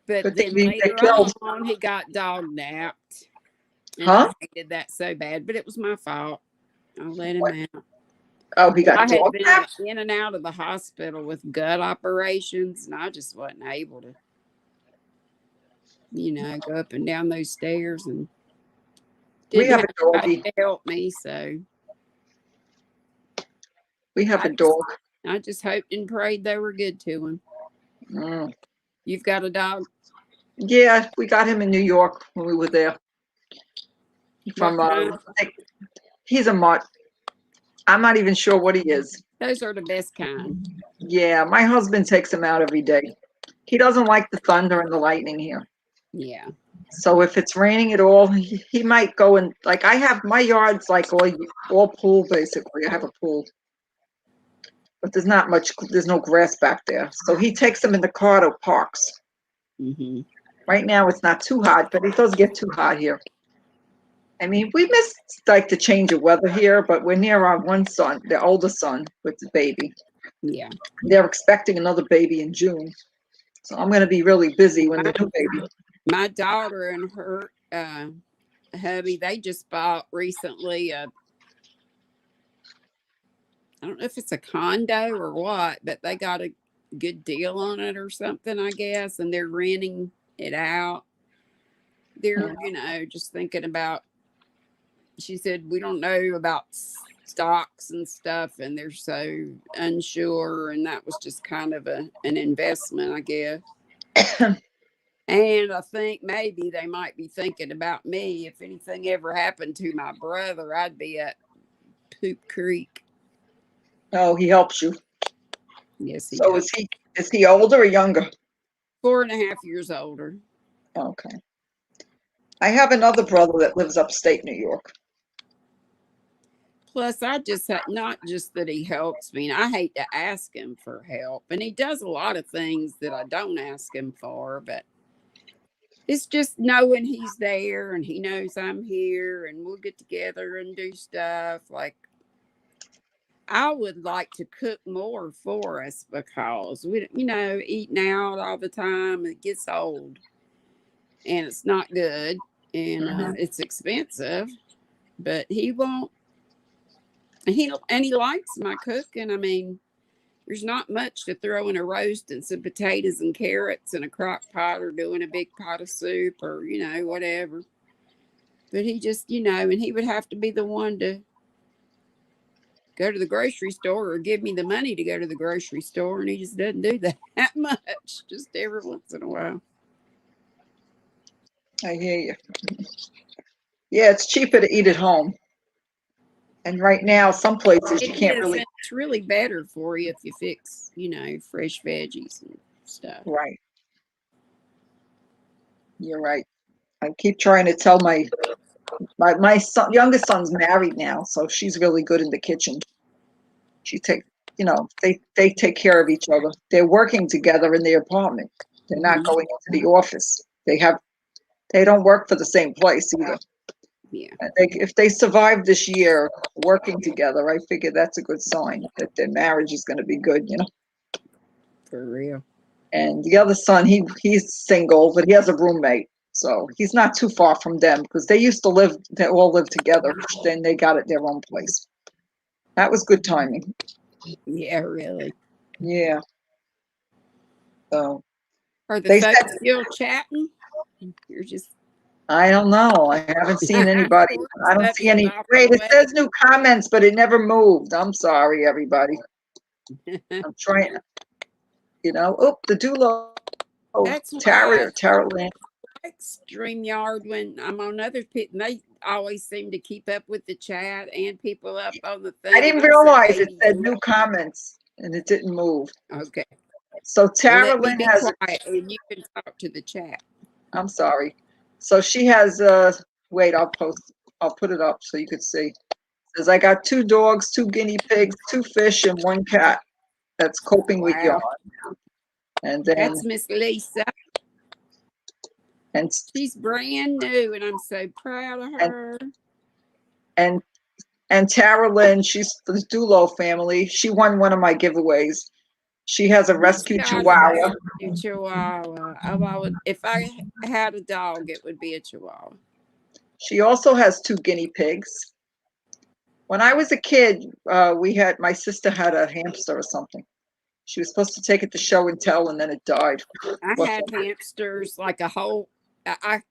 But good thing then he didn't get later killed. on, he got dog napped, and Huh? I hated that so bad. But it was my fault. I let him What? out. Oh, he got I had dog been napped? in and out of the hospital with gut operations, and I just wasn't able to, go up and down those stairs, and We didn't have have a anybody doggy. to help me. So We have a dog. I just hoped and prayed they were good to him. Mm. You've got a dog? Yeah, we got him in New York when we were there. What From kind? he's a mutt. I'm not even sure what he is. Those are the best kind. Yeah, my husband takes him out every day. He doesn't like the thunder and the lightning here. Yeah. So if it's raining at all, he might go and like I have my yard's like all pool basically. I have a pool, but there's not much. There's no grass back there. So he takes them in the car to parks. Mm-hmm. Right now it's not too hot, but it does get too hot here. I mean, we miss like the change of weather here, but we're near our one son, the older son with the baby. Yeah. They're expecting another baby in June. So I'm going to be really busy when the new baby. My daughter and her hubby, they just bought recently I don't know if it's a condo or what, but they got a good deal on it or something, I guess, and they're renting it out. They're, just thinking about, she said, we don't know about stocks and stuff, and they're so unsure, and that was just kind of an investment, I guess. And I think maybe they might be thinking about me. If anything ever happened to my brother, I'd be at Poop Creek. Oh, he helps you. Yes, he So does. is he older or younger? 4.5 years older. Okay. I have another brother that lives upstate New York. Plus, I just not just that he helps me, and I hate to ask him for help, and he does a lot of things that I don't ask him for, but it's just knowing he's there and he knows I'm here and we'll get together and do stuff. Like, I would like to cook more for us because we, eating out all the time, it gets old and it's not good and it's expensive, but he won't. He likes my cooking. I mean, there's not much to throw in a roast and some potatoes and carrots in a crock pot or doing a big pot of soup or, whatever. But he just, and he would have to be the one to go to the grocery store or give me the money to go to the grocery store. And he just doesn't do that much, just every once in a while. I hear you. Yeah, it's cheaper to eat at home. And right now, some places you can't really. It's really better for you if you fix, fresh veggies and stuff. Right. You're right. I keep trying to tell my son, youngest son's married now, so she's really good in the kitchen. She take, they take care of each other. They're working together in the apartment. They're not going into the office. They don't work for the same place either. Yeah. If they survive this year working together, I figure that's a good sign that their marriage is going to be good, For real. And the other son, he's single, but he has a roommate. So he's not too far from them because they all live together. Then they got their own place. That was good timing. Yeah, really. Yeah. So Are the folks still chatting? You're just. I don't know. I haven't seen anybody. I don't see any. Wait, it says new comments, but it never moved. I'm sorry, everybody. I'm trying. The Dulo. That's Tara Land. StreamYard when I'm on other people. They always seem to keep up with the chat and people up on the thing. I didn't realize it said new comments and it didn't move. Okay. So Tara Lynn has quiet and you can talk to the chat. I'm sorry. So she has wait, I'll put it up so you could see. It says I got 2 dogs, 2 guinea pigs, 2 fish, and 1 cat that's coping with yarn. And then that's Miss Lisa. And She's brand new, and I'm so proud of her. and and Tara Lynn, she's the Dulo family. She won one of my giveaways. She has a rescue Chihuahua. Chihuahua. If I had a dog, it would be a Chihuahua. She also has 2 guinea pigs. When I was a kid, my sister had a hamster or something. She was supposed to take it to show and tell, and then it died. I had hamsters, like a whole. I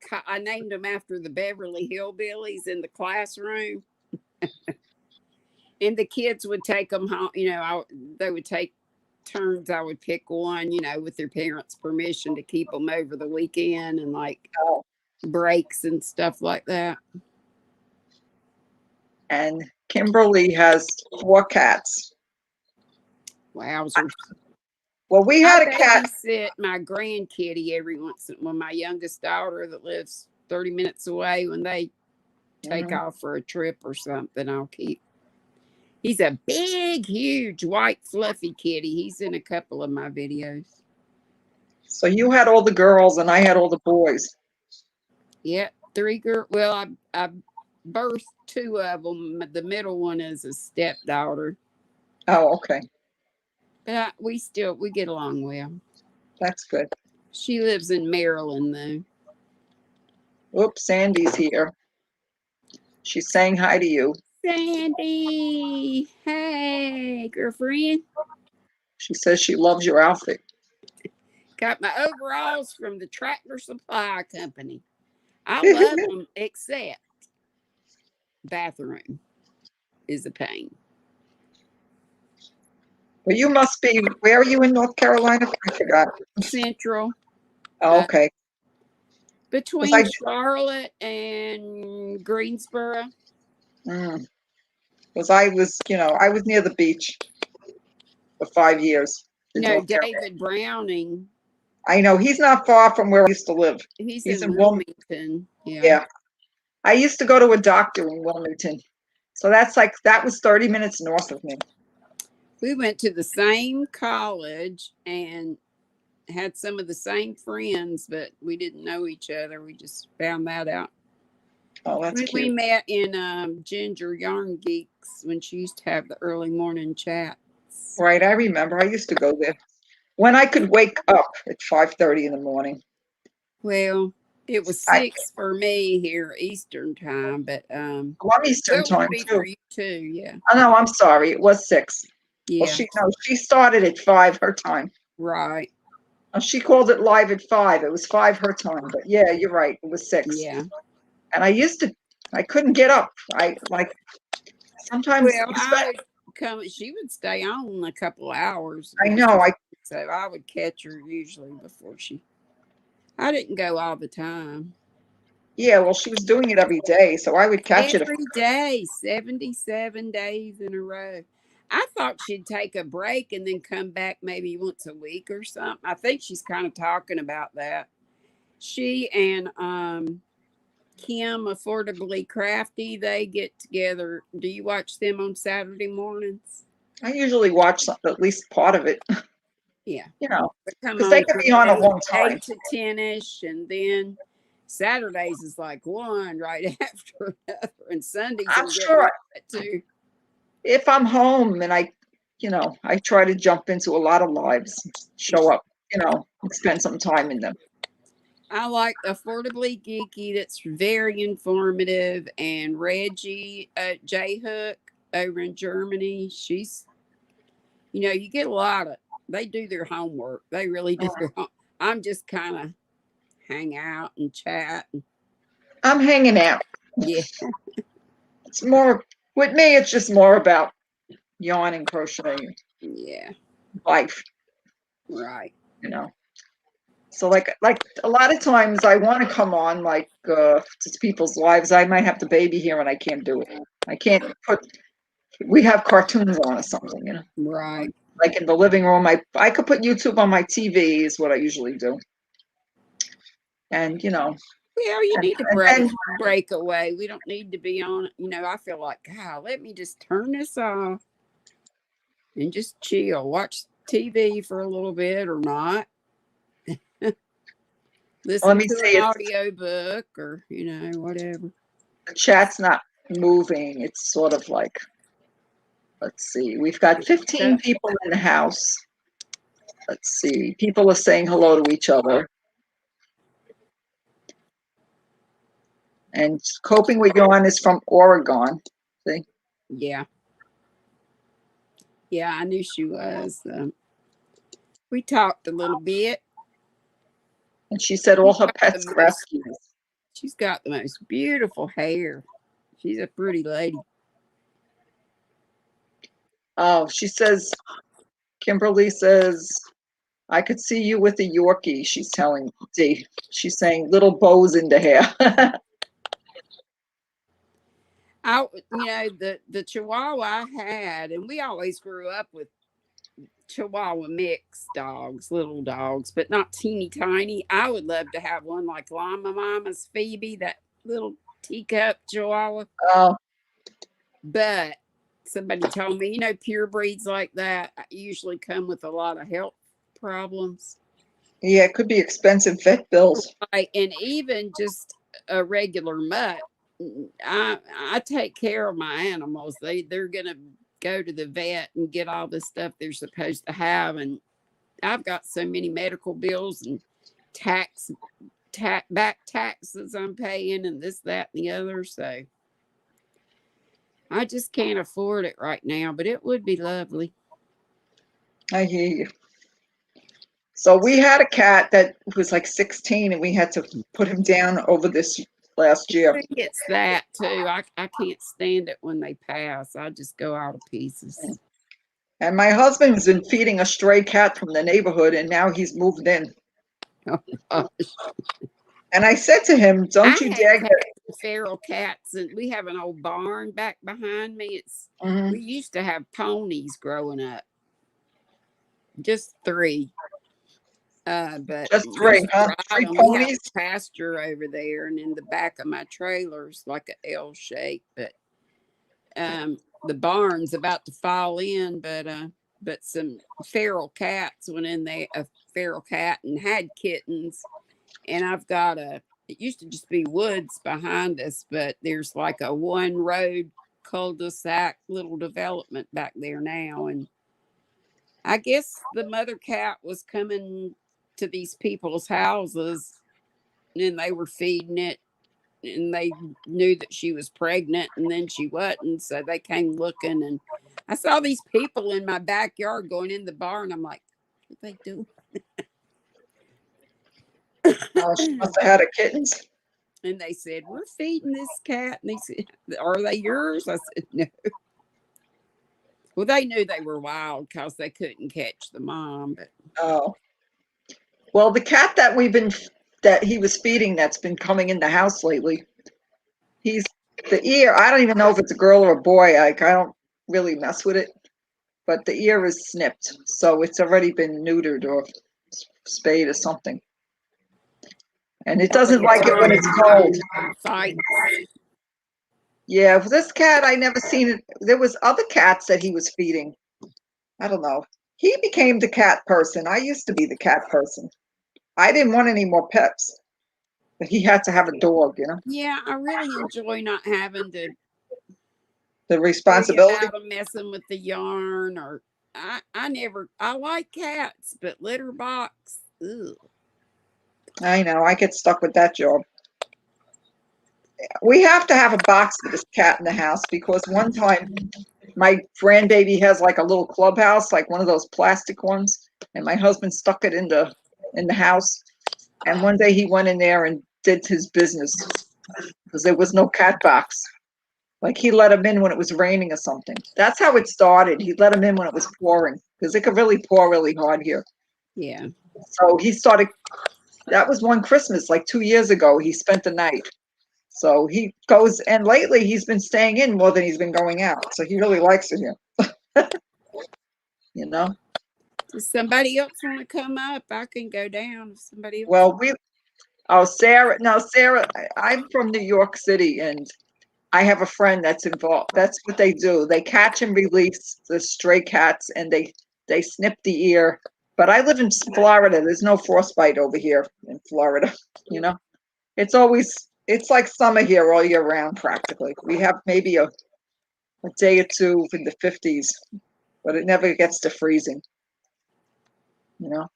named them after the Beverly Hillbillies in the classroom, and the kids would take them home. They would take turns. I would pick one, with their parents' permission to keep them over the weekend and like breaks and stuff like that. And Kimberly has 4 cats. Wowzers. Well, we had a cat. I babysit my grandkitty every once in a while. My youngest daughter that lives 30 minutes away, when they take off for a trip or something, I'll keep. He's a big, huge, white, fluffy kitty. He's in a couple of my videos. So you had all the girls and I had all the boys. Yeah, 3 girls. Well, I birthed 2 of them. The middle one is a stepdaughter. Oh, okay. But we get along well. That's good. She lives in Maryland, though. Oops, Sandy's here. She's saying hi to you. Sandy, hey, girlfriend. She says she loves your outfit. Got my overalls from the Tractor Supply Company. I love them, except bathroom is a pain. Well, you must be, where are you in North Carolina? I forgot. Central. Oh, okay. Between Charlotte and Greensboro. Because I was near the beach for 5 years. David Browning. I know. He's not far from where I used to live. He's in Wilmington. Yeah. I used to go to a doctor in Wilmington. So that was 30 minutes north of me. We went to the same college and had some of the same friends, but we didn't know each other. We just found that out. Oh, that's cute. We met in Ginger Yarn Geeks when she used to have the early morning chats. Right, I remember. I used to go there when I could wake up at 5:30 in the morning. Well, it was 6 for me here Eastern time, but I'm Eastern time too. For you too, yeah. Oh no, I'm sorry. It was 6. Yeah. Well, she started at 5 her time. Right. She called it live at 5. It was 5 her time, but yeah, you're right. It was 6. Yeah. And I couldn't get up. Sometimes. Well, she would stay on a couple hours. I know. So I would catch her usually before I didn't go all the time. Yeah, well, she was doing it every day, so I would catch it every day, 77 days in a row. I thought she'd take a break and then come back maybe once a week or something. I think she's kind of talking about that. She and Kim, Affordably Crafty, they get together. Do you watch them on Saturday mornings? I usually watch at least part of it. Yeah. Because they could be on a long time. 8 to 10-ish, and then Saturdays is like one right after another, and Sundays I'm sure too. If I'm home and I try to jump into a lot of lives, show up, and spend some time in them. I like Affordably Geeky. That's very informative. And Reggie J Hook over in Germany. She's, you get a lot of. They do their homework. They really do. I'm just kind of hang out and chat. I'm hanging out. Yeah. It's more with me. It's just more about yarn and crocheting. Yeah. Life. Right. So like a lot of times I want to come on to people's lives. I might have the baby here and I can't do it. I can't we have cartoons on or something, Right. Like in the living room, I could put YouTube on my TV is what I usually do. And well, you need to break away. We don't need to be on. I feel like, God, let me just turn this off and just chill, watch TV for a little bit or not. Let listen me to see. an audio book or, whatever. The chat's not moving. It's sort of like, let's see. We've got 15 people in the house. Let's see. People are saying hello to each other. And Coping with Yarn is from Oregon. See? Yeah. Yeah, I knew she was. We talked a little bit. And she said all her pets are rescues. She's got the most beautiful hair. She's a pretty lady. Oh, she says, Kimberly says, I could see you with a Yorkie, she's telling Dee. She's saying little bows in the hair. The Chihuahua I had, and we always grew up with Chihuahua mixed dogs, little dogs, but not teeny tiny. I would love to have one like Llama Mama's Phoebe, that little teacup Chihuahua. Oh. But somebody told me, pure breeds like that usually come with a lot of health problems. Yeah, it could be expensive vet bills. Right, and even just a regular mutt. I take care of my animals. They're gonna go to the vet and get all the stuff they're supposed to have, and I've got so many medical bills and back taxes I'm paying and this, that, and the other. So I just can't afford it right now, but it would be lovely. I hear you. So we had a cat that was like 16 and we had to put him down over this last year. It's that too. I can't stand it when they pass. I just go out of pieces. And my husband's been feeding a stray cat from the neighborhood and now he's moved in. Oh, gosh. And I said to him, don't you dare get feral cats, and we have an old barn back behind me. Mhm. We used to have ponies growing up. Just 3. But just 3, huh? 3 ponies? We have pasture over there, and in the back of my trailer's like an L shape. But the barn's about to fall in. But some feral cats went in there. A feral cat and had kittens, and I've got it used to just be woods behind us, but there's like a one road cul-de-sac little development back there now. And I guess the mother cat was coming to these people's houses and they were feeding it and they knew that she was pregnant and then she wasn't. So they came looking and I saw these people in my backyard going in the barn. I'm like, what are they doing? Oh, she must have had a kittens. And they said, we're feeding this cat. And they said, are they yours? I said, no. Well, they knew they were wild because they couldn't catch the mom. But oh. Well, the cat that he was feeding that's been coming in the house lately, he's the ear. I don't even know if it's a girl or a boy. I don't really mess with it. But the ear is snipped. So it's already been neutered or spayed or something. And it doesn't like it when it's cold. Fights. Yeah, this cat, I never seen it. There was other cats that he was feeding. I don't know. He became the cat person. I used to be the cat person. I didn't want any more pets. But he had to have a dog, Yeah, I really enjoy not having to the responsibility out of messing with the yarn or I like cats, but litter box. Ugh. I know. I get stuck with that job. We have to have a box for this cat in the house because one time my grandbaby has like a little clubhouse, like one of those plastic ones, and my husband stuck it in the house. And one day he went in there and did his business because there was no cat box. Like he let him in when it was raining or something. That's how it started. He let him in when it was pouring because it could really pour really hard here. Yeah. So he started. That was one Christmas, like 2 years ago. He spent the night. So he goes, and lately he's been staying in more than he's been going out. So he really likes it here. Does somebody else want to come up? I can go down. If somebody else. Well, Sarah. No, Sarah. I'm from New York City, and I have a friend that's involved. That's what they do. They catch and release the stray cats, and they snip the ear But I live in Florida. There's no frostbite over here in Florida. You know, it's like summer here all year round practically. We have maybe a day or two in the 50s, but it never gets to freezing. You know.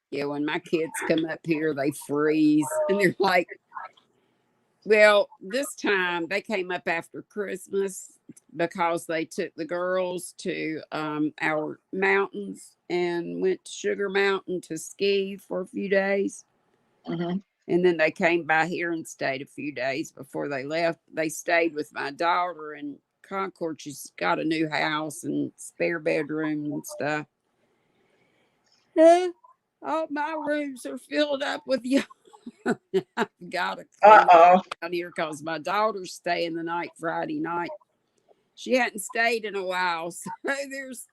Yeah, when my kids come up here, they freeze and they're like, well, this time they came up after Christmas because they took the girls to our mountains and went to Sugar Mountain to ski for a few days. Mm-hmm. And then they came by here and stayed a few days before they left. They stayed with my daughter in Concord. She's got a new house and spare bedroom and stuff. All my rooms are filled up with you. I've got to clean Uh-oh. down here because my daughter's staying the night Friday night. She hadn't stayed in a while, so there's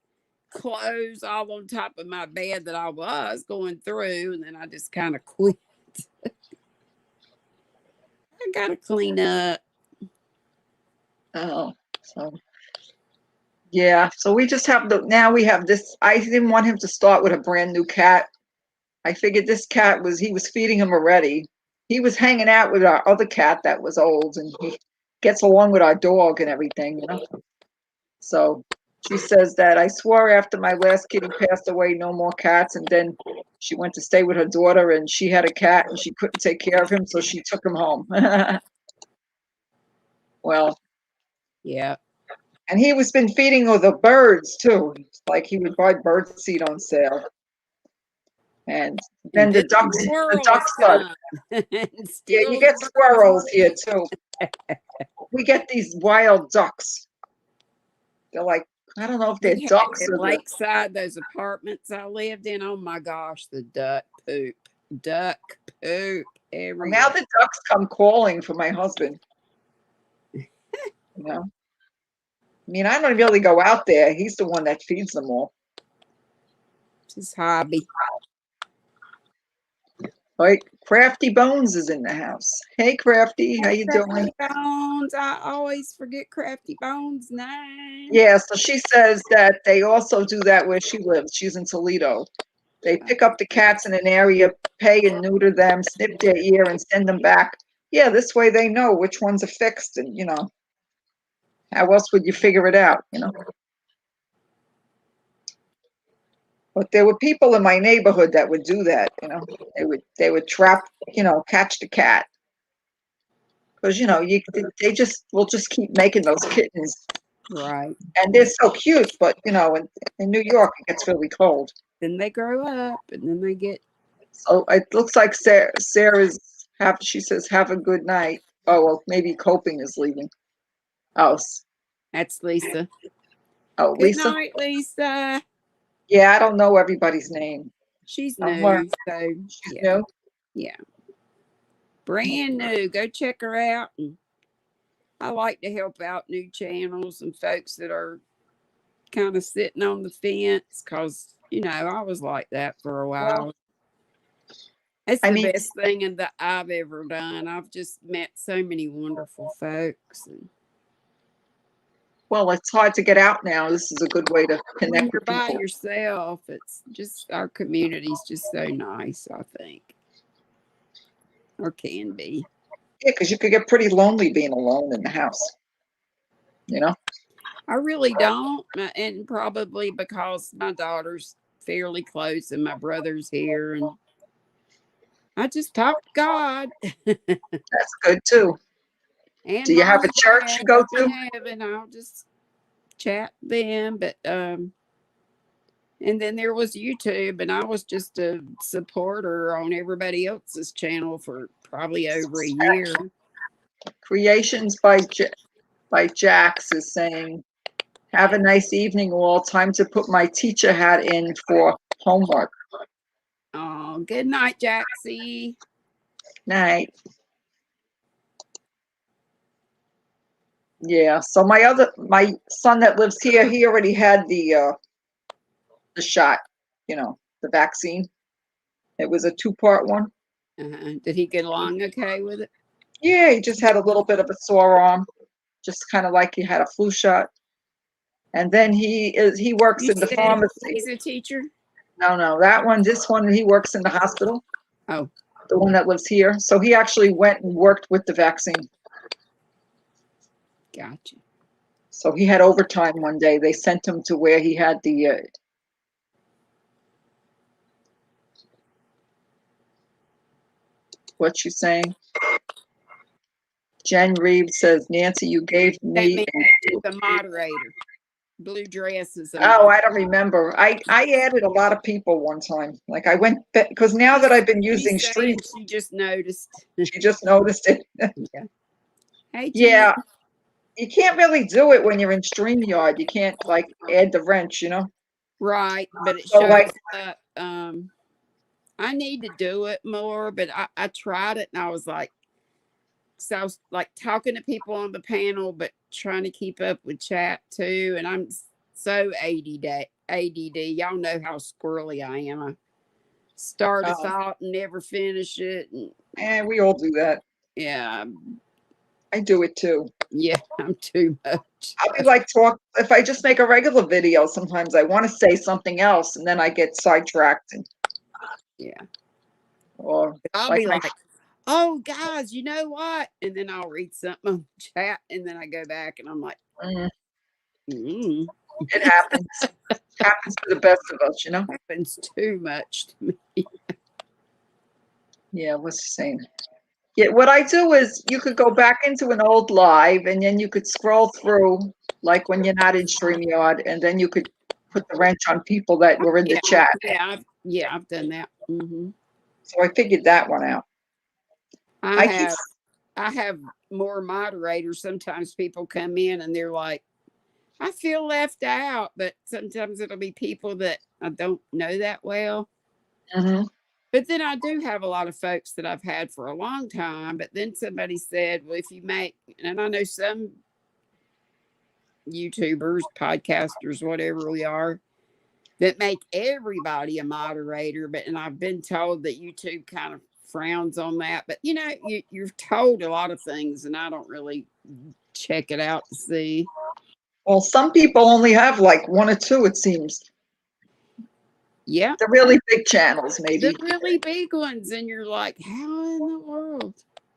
clothes all on top of my bed that I was going through, and then I just kind of quit. I gotta clean up. Oh, so yeah. So we just have now we have this. I didn't want him to start with a brand new cat. I figured this cat he was feeding him already. He was hanging out with our other cat that was old, and he gets along with our dog and everything, you know. So she says that I swore after my last kitty passed away, no more cats. And then she went to stay with her daughter, and she had a cat, and she couldn't take care of him, so she took him home. Well, yeah. And he was been feeding the birds too. Like he would buy bird seed on sale. And then the ducks started. Yeah, you get squirrels here too. We get these wild ducks. They're like, I don't know if they're ducks or Lakeside, those apartments I lived in. Oh my gosh, the duck poop everywhere. Now the ducks come calling for my husband. You know, I mean, I don't really go out there. He's the one that feeds them all. It's his hobby. Like Crafty Bones is in the house. Hey, Crafty, how you doing? Bones, I always forget Crafty Bones' name. Yeah, so she says that they also do that where she lives. She's in Toledo. They pick up the cats in an area, pay and neuter them, snip their ear, and send them back. Yeah, this way they know which ones are fixed, and you know, how else would you figure it out? You know. But there were people in my neighborhood that would do that. You know, they would trap, you know, catch the cat, because you know they just will just keep making those kittens. Right. And they're so cute, but you know, in New York it gets really cold. Then they grow up, and then they get. So it looks like Sarah's she says, have a good night. Oh, well, maybe Coping is leaving. Oh. That's Lisa. Oh, good Lisa? Good night, Lisa. Yeah, I don't know everybody's name. She's new, so she's new? Yeah. Brand new. Go check her out. And I like to help out new channels and folks that are kind of sitting on the fence, because, you know, I was like that for a while. Well, it's the best thing that I've ever done. I've just met so many wonderful folks. And well, it's hard to get out now. This is a good way to connect with people. By yourself, it's just, our community's just so nice, I think. Or can be. Yeah, because you could get pretty lonely being alone in the house. You know? I really don't. And probably because my daughter's fairly close and my brother's here. And I just talk to God. That's good too. And do you have a church you go to? And I'll just chat them. But and then there was YouTube, and I was just a supporter on everybody else's channel for probably over a year. Creations by Jax is saying, have a nice evening all. Time to put my teacher hat in for homework. Oh, good night, Jaxie. Night. Yeah, so my son that lives here, he already had the shot, you know, the vaccine. It was a 2-part one. Did he get along okay with it? Yeah, he just had a little bit of a sore arm, just kind of like he had a flu shot. And then he works in the pharmacy. He's a teacher? No, that one, this one, he works in the hospital, Oh, the one that lives here. So he actually went and worked with the vaccine. gotcha. So he had overtime one day. They sent him to where he had the. What's she saying? Jen Reeves says, Nancy, you gave That me. means the moderator. Blue dress is a Oh, I moderator. don't remember. I added a lot of people one time. Like I went, because now that I've been using She's Stream, saying she just noticed. she just noticed it. Yeah. Hey, Jen. Yeah, you can't really do it when you're in StreamYard. You can't like add the wrench, you know? Right, but it So shows like, up. I need to do it more, but I tried it and I was like, so I was like talking to people on the panel, but trying to keep up with chat too. And I'm so ADD. Y'all know how squirrely I am. I start a thought and never finish it. And we all do that. yeah, I do it too. yeah, I'm too much. I'll be like if I just make a regular video, sometimes I want to say something else and then I get sidetracked. Yeah. Or I'll like be like, oh, guys, you know what? And then I'll read something on chat and then I go back and I'm like, it happens. Happens to the best of us, you know? Happens too much to me. Yeah, what's she saying? Yeah, what I do is you could go back into an old live and then you could scroll through like when you're not in StreamYard and then you could put the wrench on people that were in the chat. Yeah, I've done that. So I figured that one out. I have more moderators. Sometimes people come in and they're like, I feel left out, but sometimes it'll be people that I don't know that well. But then I do have a lot of folks that I've had for a long time. But then somebody said, well, if you make, and I know some YouTubers, podcasters, whatever we are, that make everybody a moderator. And I've been told that YouTube kind of frowns on that. But you know, you're told a lot of things, and I don't really check it out to see. Well, some people only have like one or two, it seems. Yeah. The really big channels, maybe. The really big ones. And you're like, how in the world?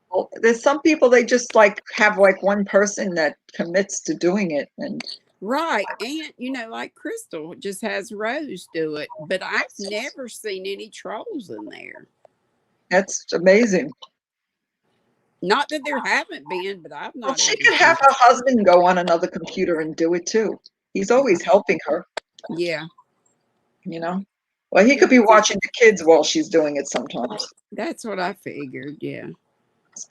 Well, there's some people, they just like have like one person that commits to doing it. And right. And, you know, like Crystal just has Rose do it. But I've never seen any trolls in there. That's amazing. Not that there haven't been, but I've not. Well, she could have her husband go on another computer and do it too. He's always helping her. Yeah. You know? Well, he could be watching the kids while she's doing it sometimes. That's what I figured. Yeah.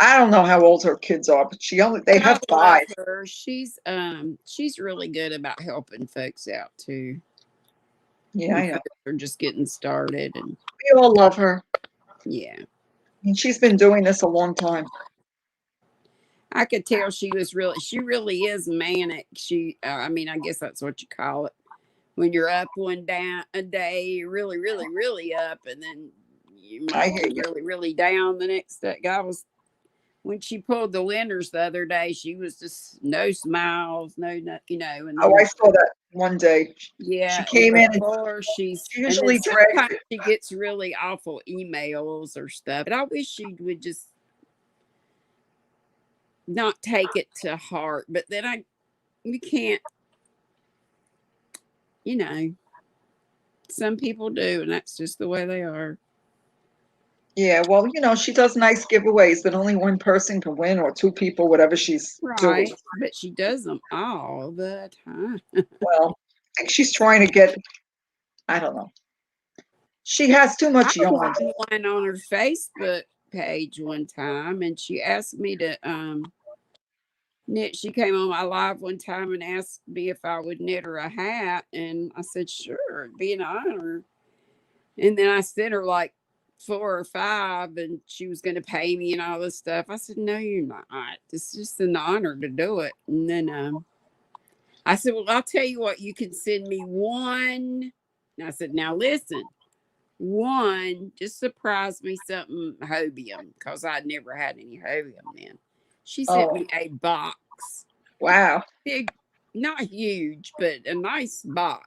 I don't know how old her kids are, but they have 5. Her. She's really good about helping folks out too. Yeah, I know. They're just getting started, and we all love her. Yeah. And she's been doing this a long time. I could tell she really is manic. I mean, I guess that's what you call it. When you're up a day, you're really, really, really up, and then you might be really, really down the next day. When she pulled the winners the other day, she was just no smiles, no, you know. And I saw that one day. Yeah, she came in. She usually she gets really awful emails or stuff. But I wish she would just not take it to heart. But then you can't, you know. Some people do, and that's just the way they are. Yeah, well, you know, she does nice giveaways that only one person can win, or 2 people, whatever she's doing. But she does them all the time. Well, I think she's trying to get, I don't know. She has too much yarn. I won one on her Facebook page one time, and she asked me to knit. She came on my live one time and asked me if I would knit her a hat, and I said sure, it'd be an honor. And then I sent her like 4 or 5, and she was going to pay me and all this stuff. I said, no, you're not. It's just an honor to do it. And then I said, well, I'll tell you what, you can send me one. And I said, now listen, one, just surprise me something hobium, because I'd never had any hobium then. She sent me a box. Wow. Big, not huge, but a nice box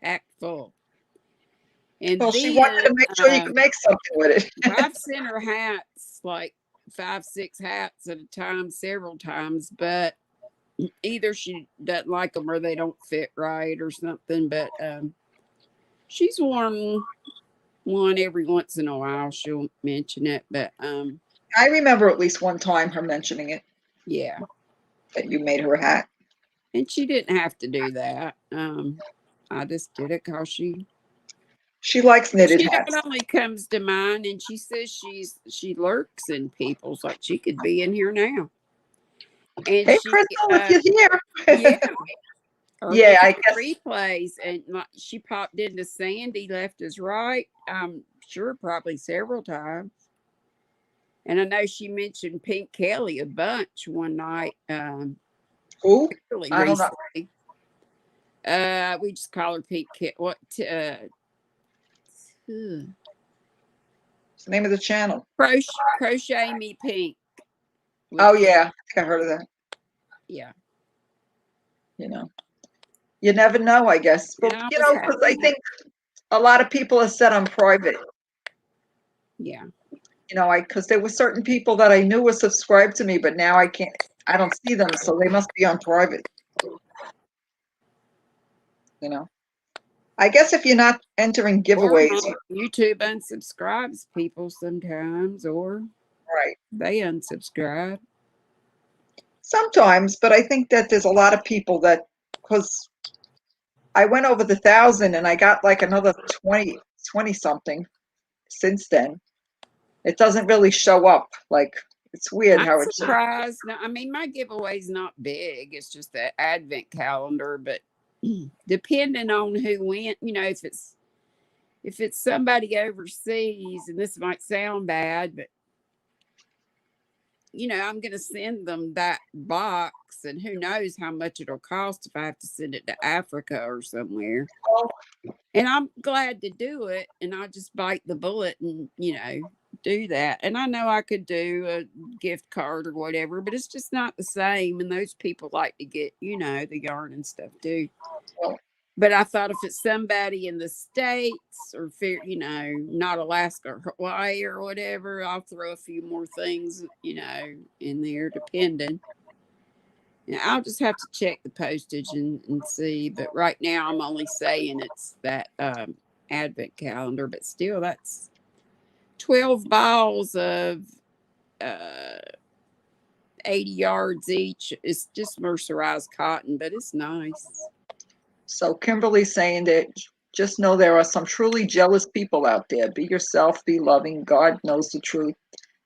packed full. And Well, she wanted then to make sure you could make something with it. I've sent her hats, like 5, 6 hats at a time, several times, but either she doesn't like them or they don't fit right or something. But she's worn one every once in a while. She'll mention it, but I remember at least one time her mentioning it, yeah. that you made her a hat. And she didn't have to do that. I just did it because She likes knitted she hats. not only comes to mind, and she says she lurks in people's, like she could be in here now. And Hey, she Crystal, if you're yeah, here. or Yeah, look I at the guess. replays, and like she popped into Sandy, left us right. I'm sure probably several times. And I know she mentioned Pink Kelly a bunch one night, Who? fairly I don't know. recently. We just call her Pink Kelly. What? What's the name of the channel? Crochet Me Pink. Oh yeah, I think I heard of that. Yeah. You know, you never know, I guess. But And you know, because I think a lot of people are set on private. Yeah. You know, because there were certain people that I knew were subscribed to me, but now I can't. I don't see them, so they must be on private. You know, I guess if you're not entering giveaways, YouTube unsubscribes people sometimes, or right? they unsubscribe. Sometimes, but I think that there's a lot of people that, because I went over the 1,000 and I got like another 20 something since then. It doesn't really show up. Like, it's weird I'm how it's. surprised. No, I mean, my giveaway's not big. It's just the advent calendar, but depending on who went, you know, if it's somebody overseas, and this might sound bad, but you know, I'm going to send them that box, and who knows how much it'll cost if I have to send it to Africa or somewhere. And I'm glad to do it, and I'll just bite the bullet and, you know, do that. And I know I could do a gift card or whatever, but it's just not the same. And those people like to get, you know, the yarn and stuff too. But I thought if it's somebody in the States or, you know, not Alaska or Hawaii or whatever, I'll throw a few more things, you know, in there depending. And I'll just have to check the postage and see. But right now I'm only saying it's that advent calendar, but still that's 12 balls of 80 yards each. It's just mercerized cotton, but it's nice. So Kimberly's saying that just know there are some truly jealous people out there. Be yourself, be loving. God knows the truth.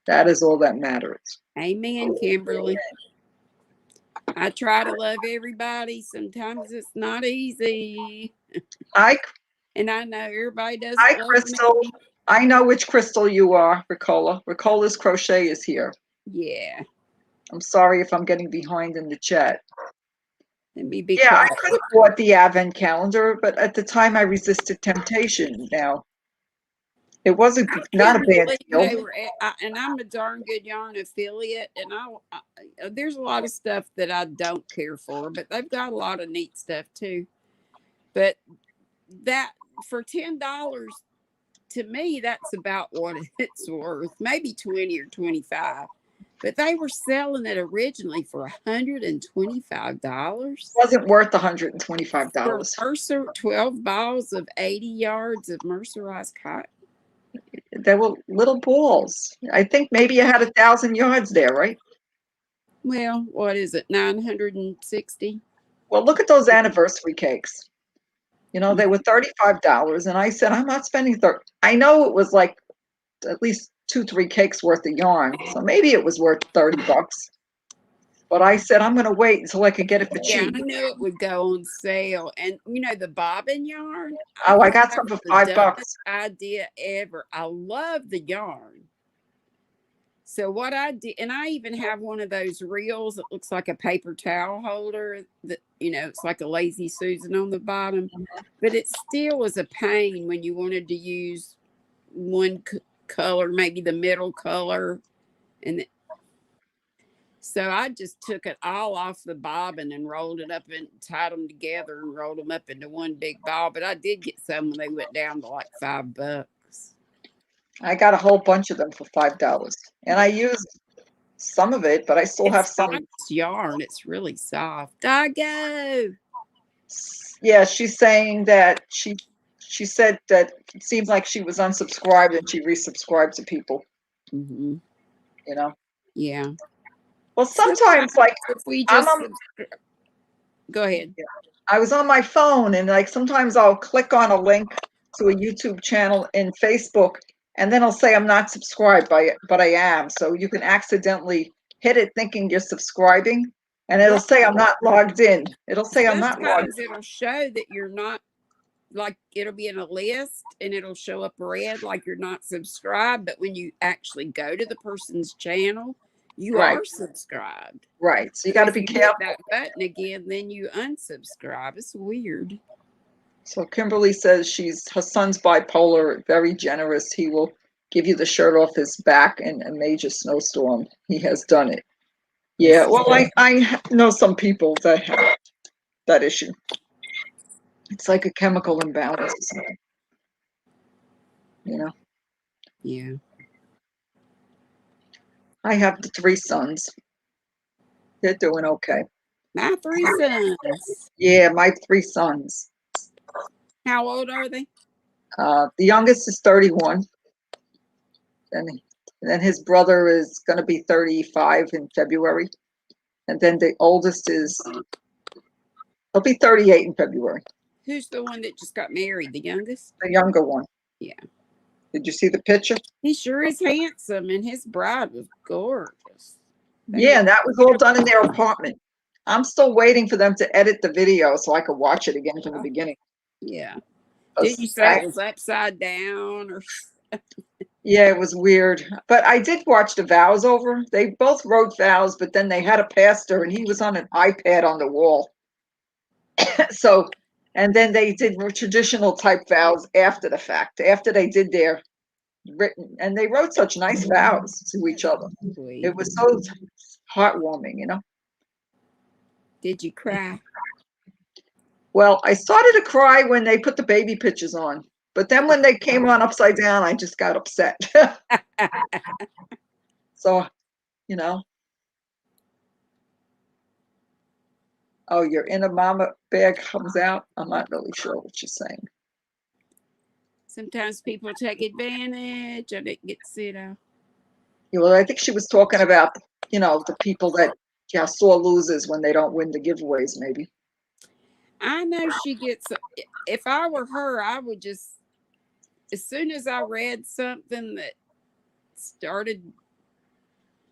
That is all that matters. Amen, Kimberly. I try to love everybody. Sometimes it's not easy. And I know everybody doesn't love Crystal. me. I know which Crystal you are, Ricola. Ricola's Crochet is here. Yeah. I'm sorry if I'm getting behind in the chat. Let me be quiet. quiet. I could have bought the advent calendar, but at the time I resisted temptation. Now, it wasn't not a bad deal. And I'm a darn good yarn affiliate, and there's a lot of stuff that I don't care for, but they've got a lot of neat stuff too. But that for $10, to me, that's about what it's worth. Maybe 20 or 25. But they were selling it originally for $125. Wasn't worth $125. For Mercer, 12 balls of 80 yards of mercerized cotton. They were little balls. I think maybe you had 1,000 yards there, right? Well, what is it, 960? Well, look at those anniversary cakes. You know, they were $35, and I said, I'm not spending 30. I know it was like at least 2-3 cakes worth of yarn, so maybe it was worth $30. But I said, I'm going to wait until I could get it for cheap. Yeah, I knew it would go on sale. And, you know, the bobbin yarn. Oh, I got some for $5. Idea ever. I love the yarn. So what I did, and I even have one of those reels that looks like a paper towel holder that, you know, it's like a lazy Susan on the bottom, but it still was a pain when you wanted to use one color, maybe the middle color. And So I just took it all off the bobbin and rolled it up and tied them together and rolled them up into one big ball. But I did get some when they went down to like $5. I got a whole bunch of them for $5, and I used some of it, but I still have It's some. nice yarn. It's really soft. I go. Yeah, she's saying that she said that it seems like she was unsubscribed and she resubscribed to people. Mm-hmm. You know. Yeah. Well, sometimes like if we I'm just on, go ahead. I was on my phone, and like sometimes I'll click on a link to a YouTube channel in Facebook, and then I'll say I'm not subscribed by it, but I am. So you can accidentally hit it thinking you're subscribing, and it'll say I'm not logged in. It'll say I'm not logged Sometimes it'll show that you're not, like it'll be in a list and it'll show up red like you're not subscribed. But when you actually go to the person's channel, you Right. are subscribed. Right. So you got to be careful. Hit that button again, then you unsubscribe. It's weird. So Kimberly says her son's bipolar, very generous. He will give you the shirt off his back in a major snowstorm. He has done it. Yeah, well, I know some people that have that issue. It's like a chemical imbalance or something. You know? Yeah. I have the 3 sons. They're doing okay. My 3 sons. Yeah, my 3 sons. How old are they? The youngest is 31. And then his brother is going to be 35 in February. And then the oldest he'll be 38 in February. Who's the one that just got married? The youngest? The younger one. Yeah. Did you see the picture? He sure is handsome, and his bride was gorgeous. Yeah, and that was all done in their apartment. I'm still waiting for them to edit the video so I could watch it again from the beginning. Yeah. Did you say it was upside down or? Yeah, it was weird. But I did watch the vows over. They both wrote vows, but then they had a pastor and he was on an iPad on the wall. So, and then they did traditional type vows after the fact, after they did their written, and they wrote such nice vows to each other. It was so heartwarming, you know. Did you cry? Well, I started to cry when they put the baby pictures on, but then when they came on upside down, I just got upset. So, you know. Oh, your inner mama bag comes out. I'm not really sure what you're saying. Sometimes people take advantage. I didn't get to see it out. Yeah, well, I think she was talking about, the people that sore losers when they don't win the giveaways, maybe. I know she gets, if I were her, I would just, as soon as I read something that started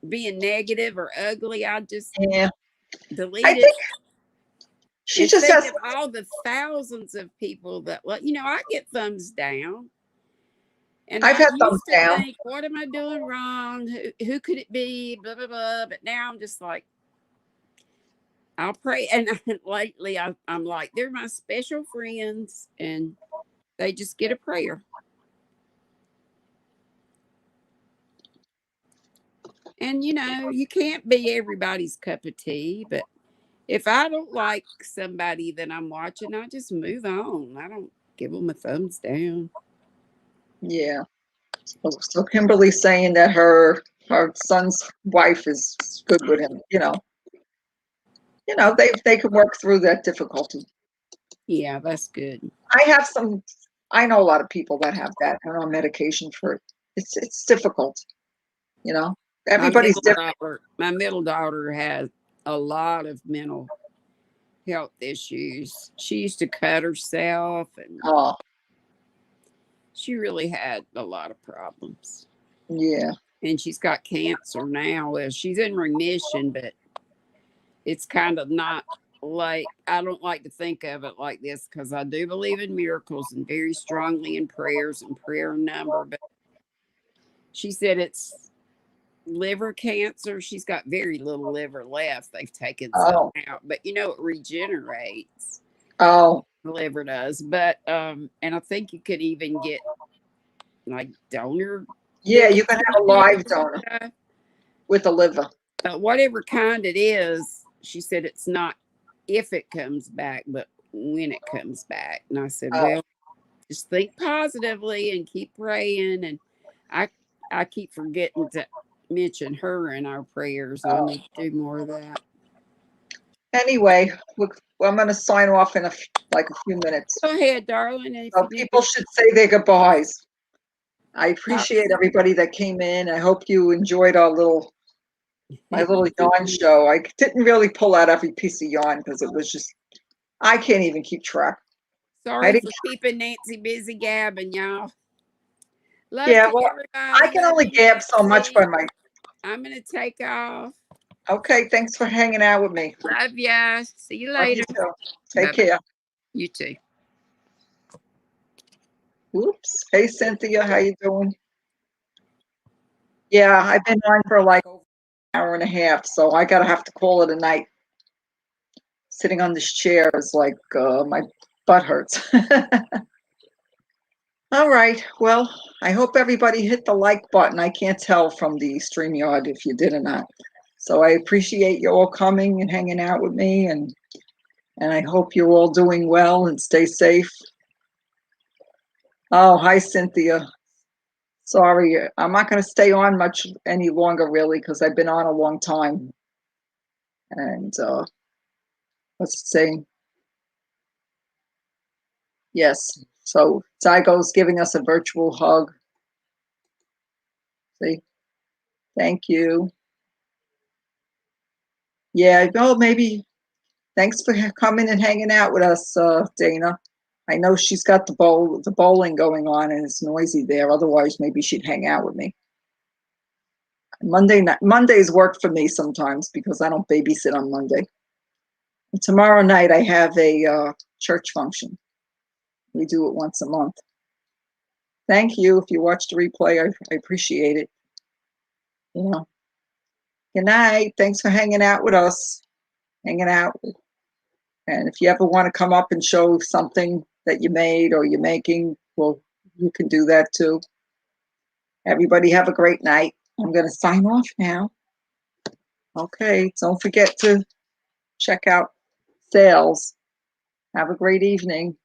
being negative or ugly, I'd just delete it. Think she just has all the thousands of people that, I get thumbs down. And I've had thumbs down. Think, what am I doing wrong? Who could it be? Blah, blah, blah. But now I'm just like, I'll pray. And lately I'm like, they're my special friends and they just get a prayer. And, you can't be everybody's cup of tea. But if I don't like somebody that I'm watching, I just move on. I don't give them a thumbs down. Yeah. So Kimberly's saying that her son's wife is good with him, they can work through that difficulty. Yeah, that's good. I know a lot of people that have that and are on medication for it. It's difficult, everybody's different. My middle daughter has a lot of mental health issues. She used to cut herself and she really had a lot of problems. Yeah. And she's got cancer now. Well, she's in remission, but it's kind of not like, I don't like to think of it like this because I do believe in miracles and very strongly in prayers and prayer number. But she said it's liver cancer. She's got very little liver left. They've taken some out, but it regenerates. The liver does. But and I think you could even get like donor. Yeah, you can have a live donor with a liver. But whatever kind it is, she said it's not if it comes back, but when it comes back. And I said, Oh, well, just think positively and keep praying. And I I keep forgetting to mention her in our prayers. I oh. need to do more of that. Anyway, I'm going to sign off in like a few minutes. Go ahead, darling. And if So you need people should say their goodbyes. I to talk, appreciate everybody that came in. I hope you enjoyed my little yarn show. I didn't really pull out every piece of yarn because it was just, I can't even keep track. I sorry didn't, for keeping Nancy busy gabbing, y'all. Love yeah, to well, I everybody. can Love only you, gab so much by Nancy. my, I'm gonna take off. okay, thanks for hanging out with me. Love ya. See you Love you later. too. Take Bye-bye. care. You too. Oops. Hey, Cynthia, how you doing? Yeah, I've been on for like over an hour and a half, so I gotta have to call it a night. Sitting on this chair is like my butt hurts. All right. Well, I hope everybody hit the like button. I can't tell from the StreamYard if you did or not. So I appreciate you all coming and hanging out with me, and I hope you're all doing well and stay safe. Oh, hi, Cynthia. Sorry, I'm not going to stay on much any longer, really, because I've been on a long time. And let's see. Yes. So Zygo's giving us a virtual hug. See, thank you. Yeah, well, maybe. Thanks for coming and hanging out with us, Dana. I know she's got the bowling going on and it's noisy there. Otherwise, maybe she'd hang out with me. Mondays work for me sometimes because I don't babysit on Monday. And tomorrow night I have a church function. We do it once a month. Thank you. If you watched the replay, I appreciate it. Yeah. Good night. Thanks for hanging out with us. Hanging out. And if you ever want to come up and show something that you made or you're making, well, you can do that too. Everybody have a great night. I'm going to sign off now. Okay. Don't forget to check out sales. Have a great evening.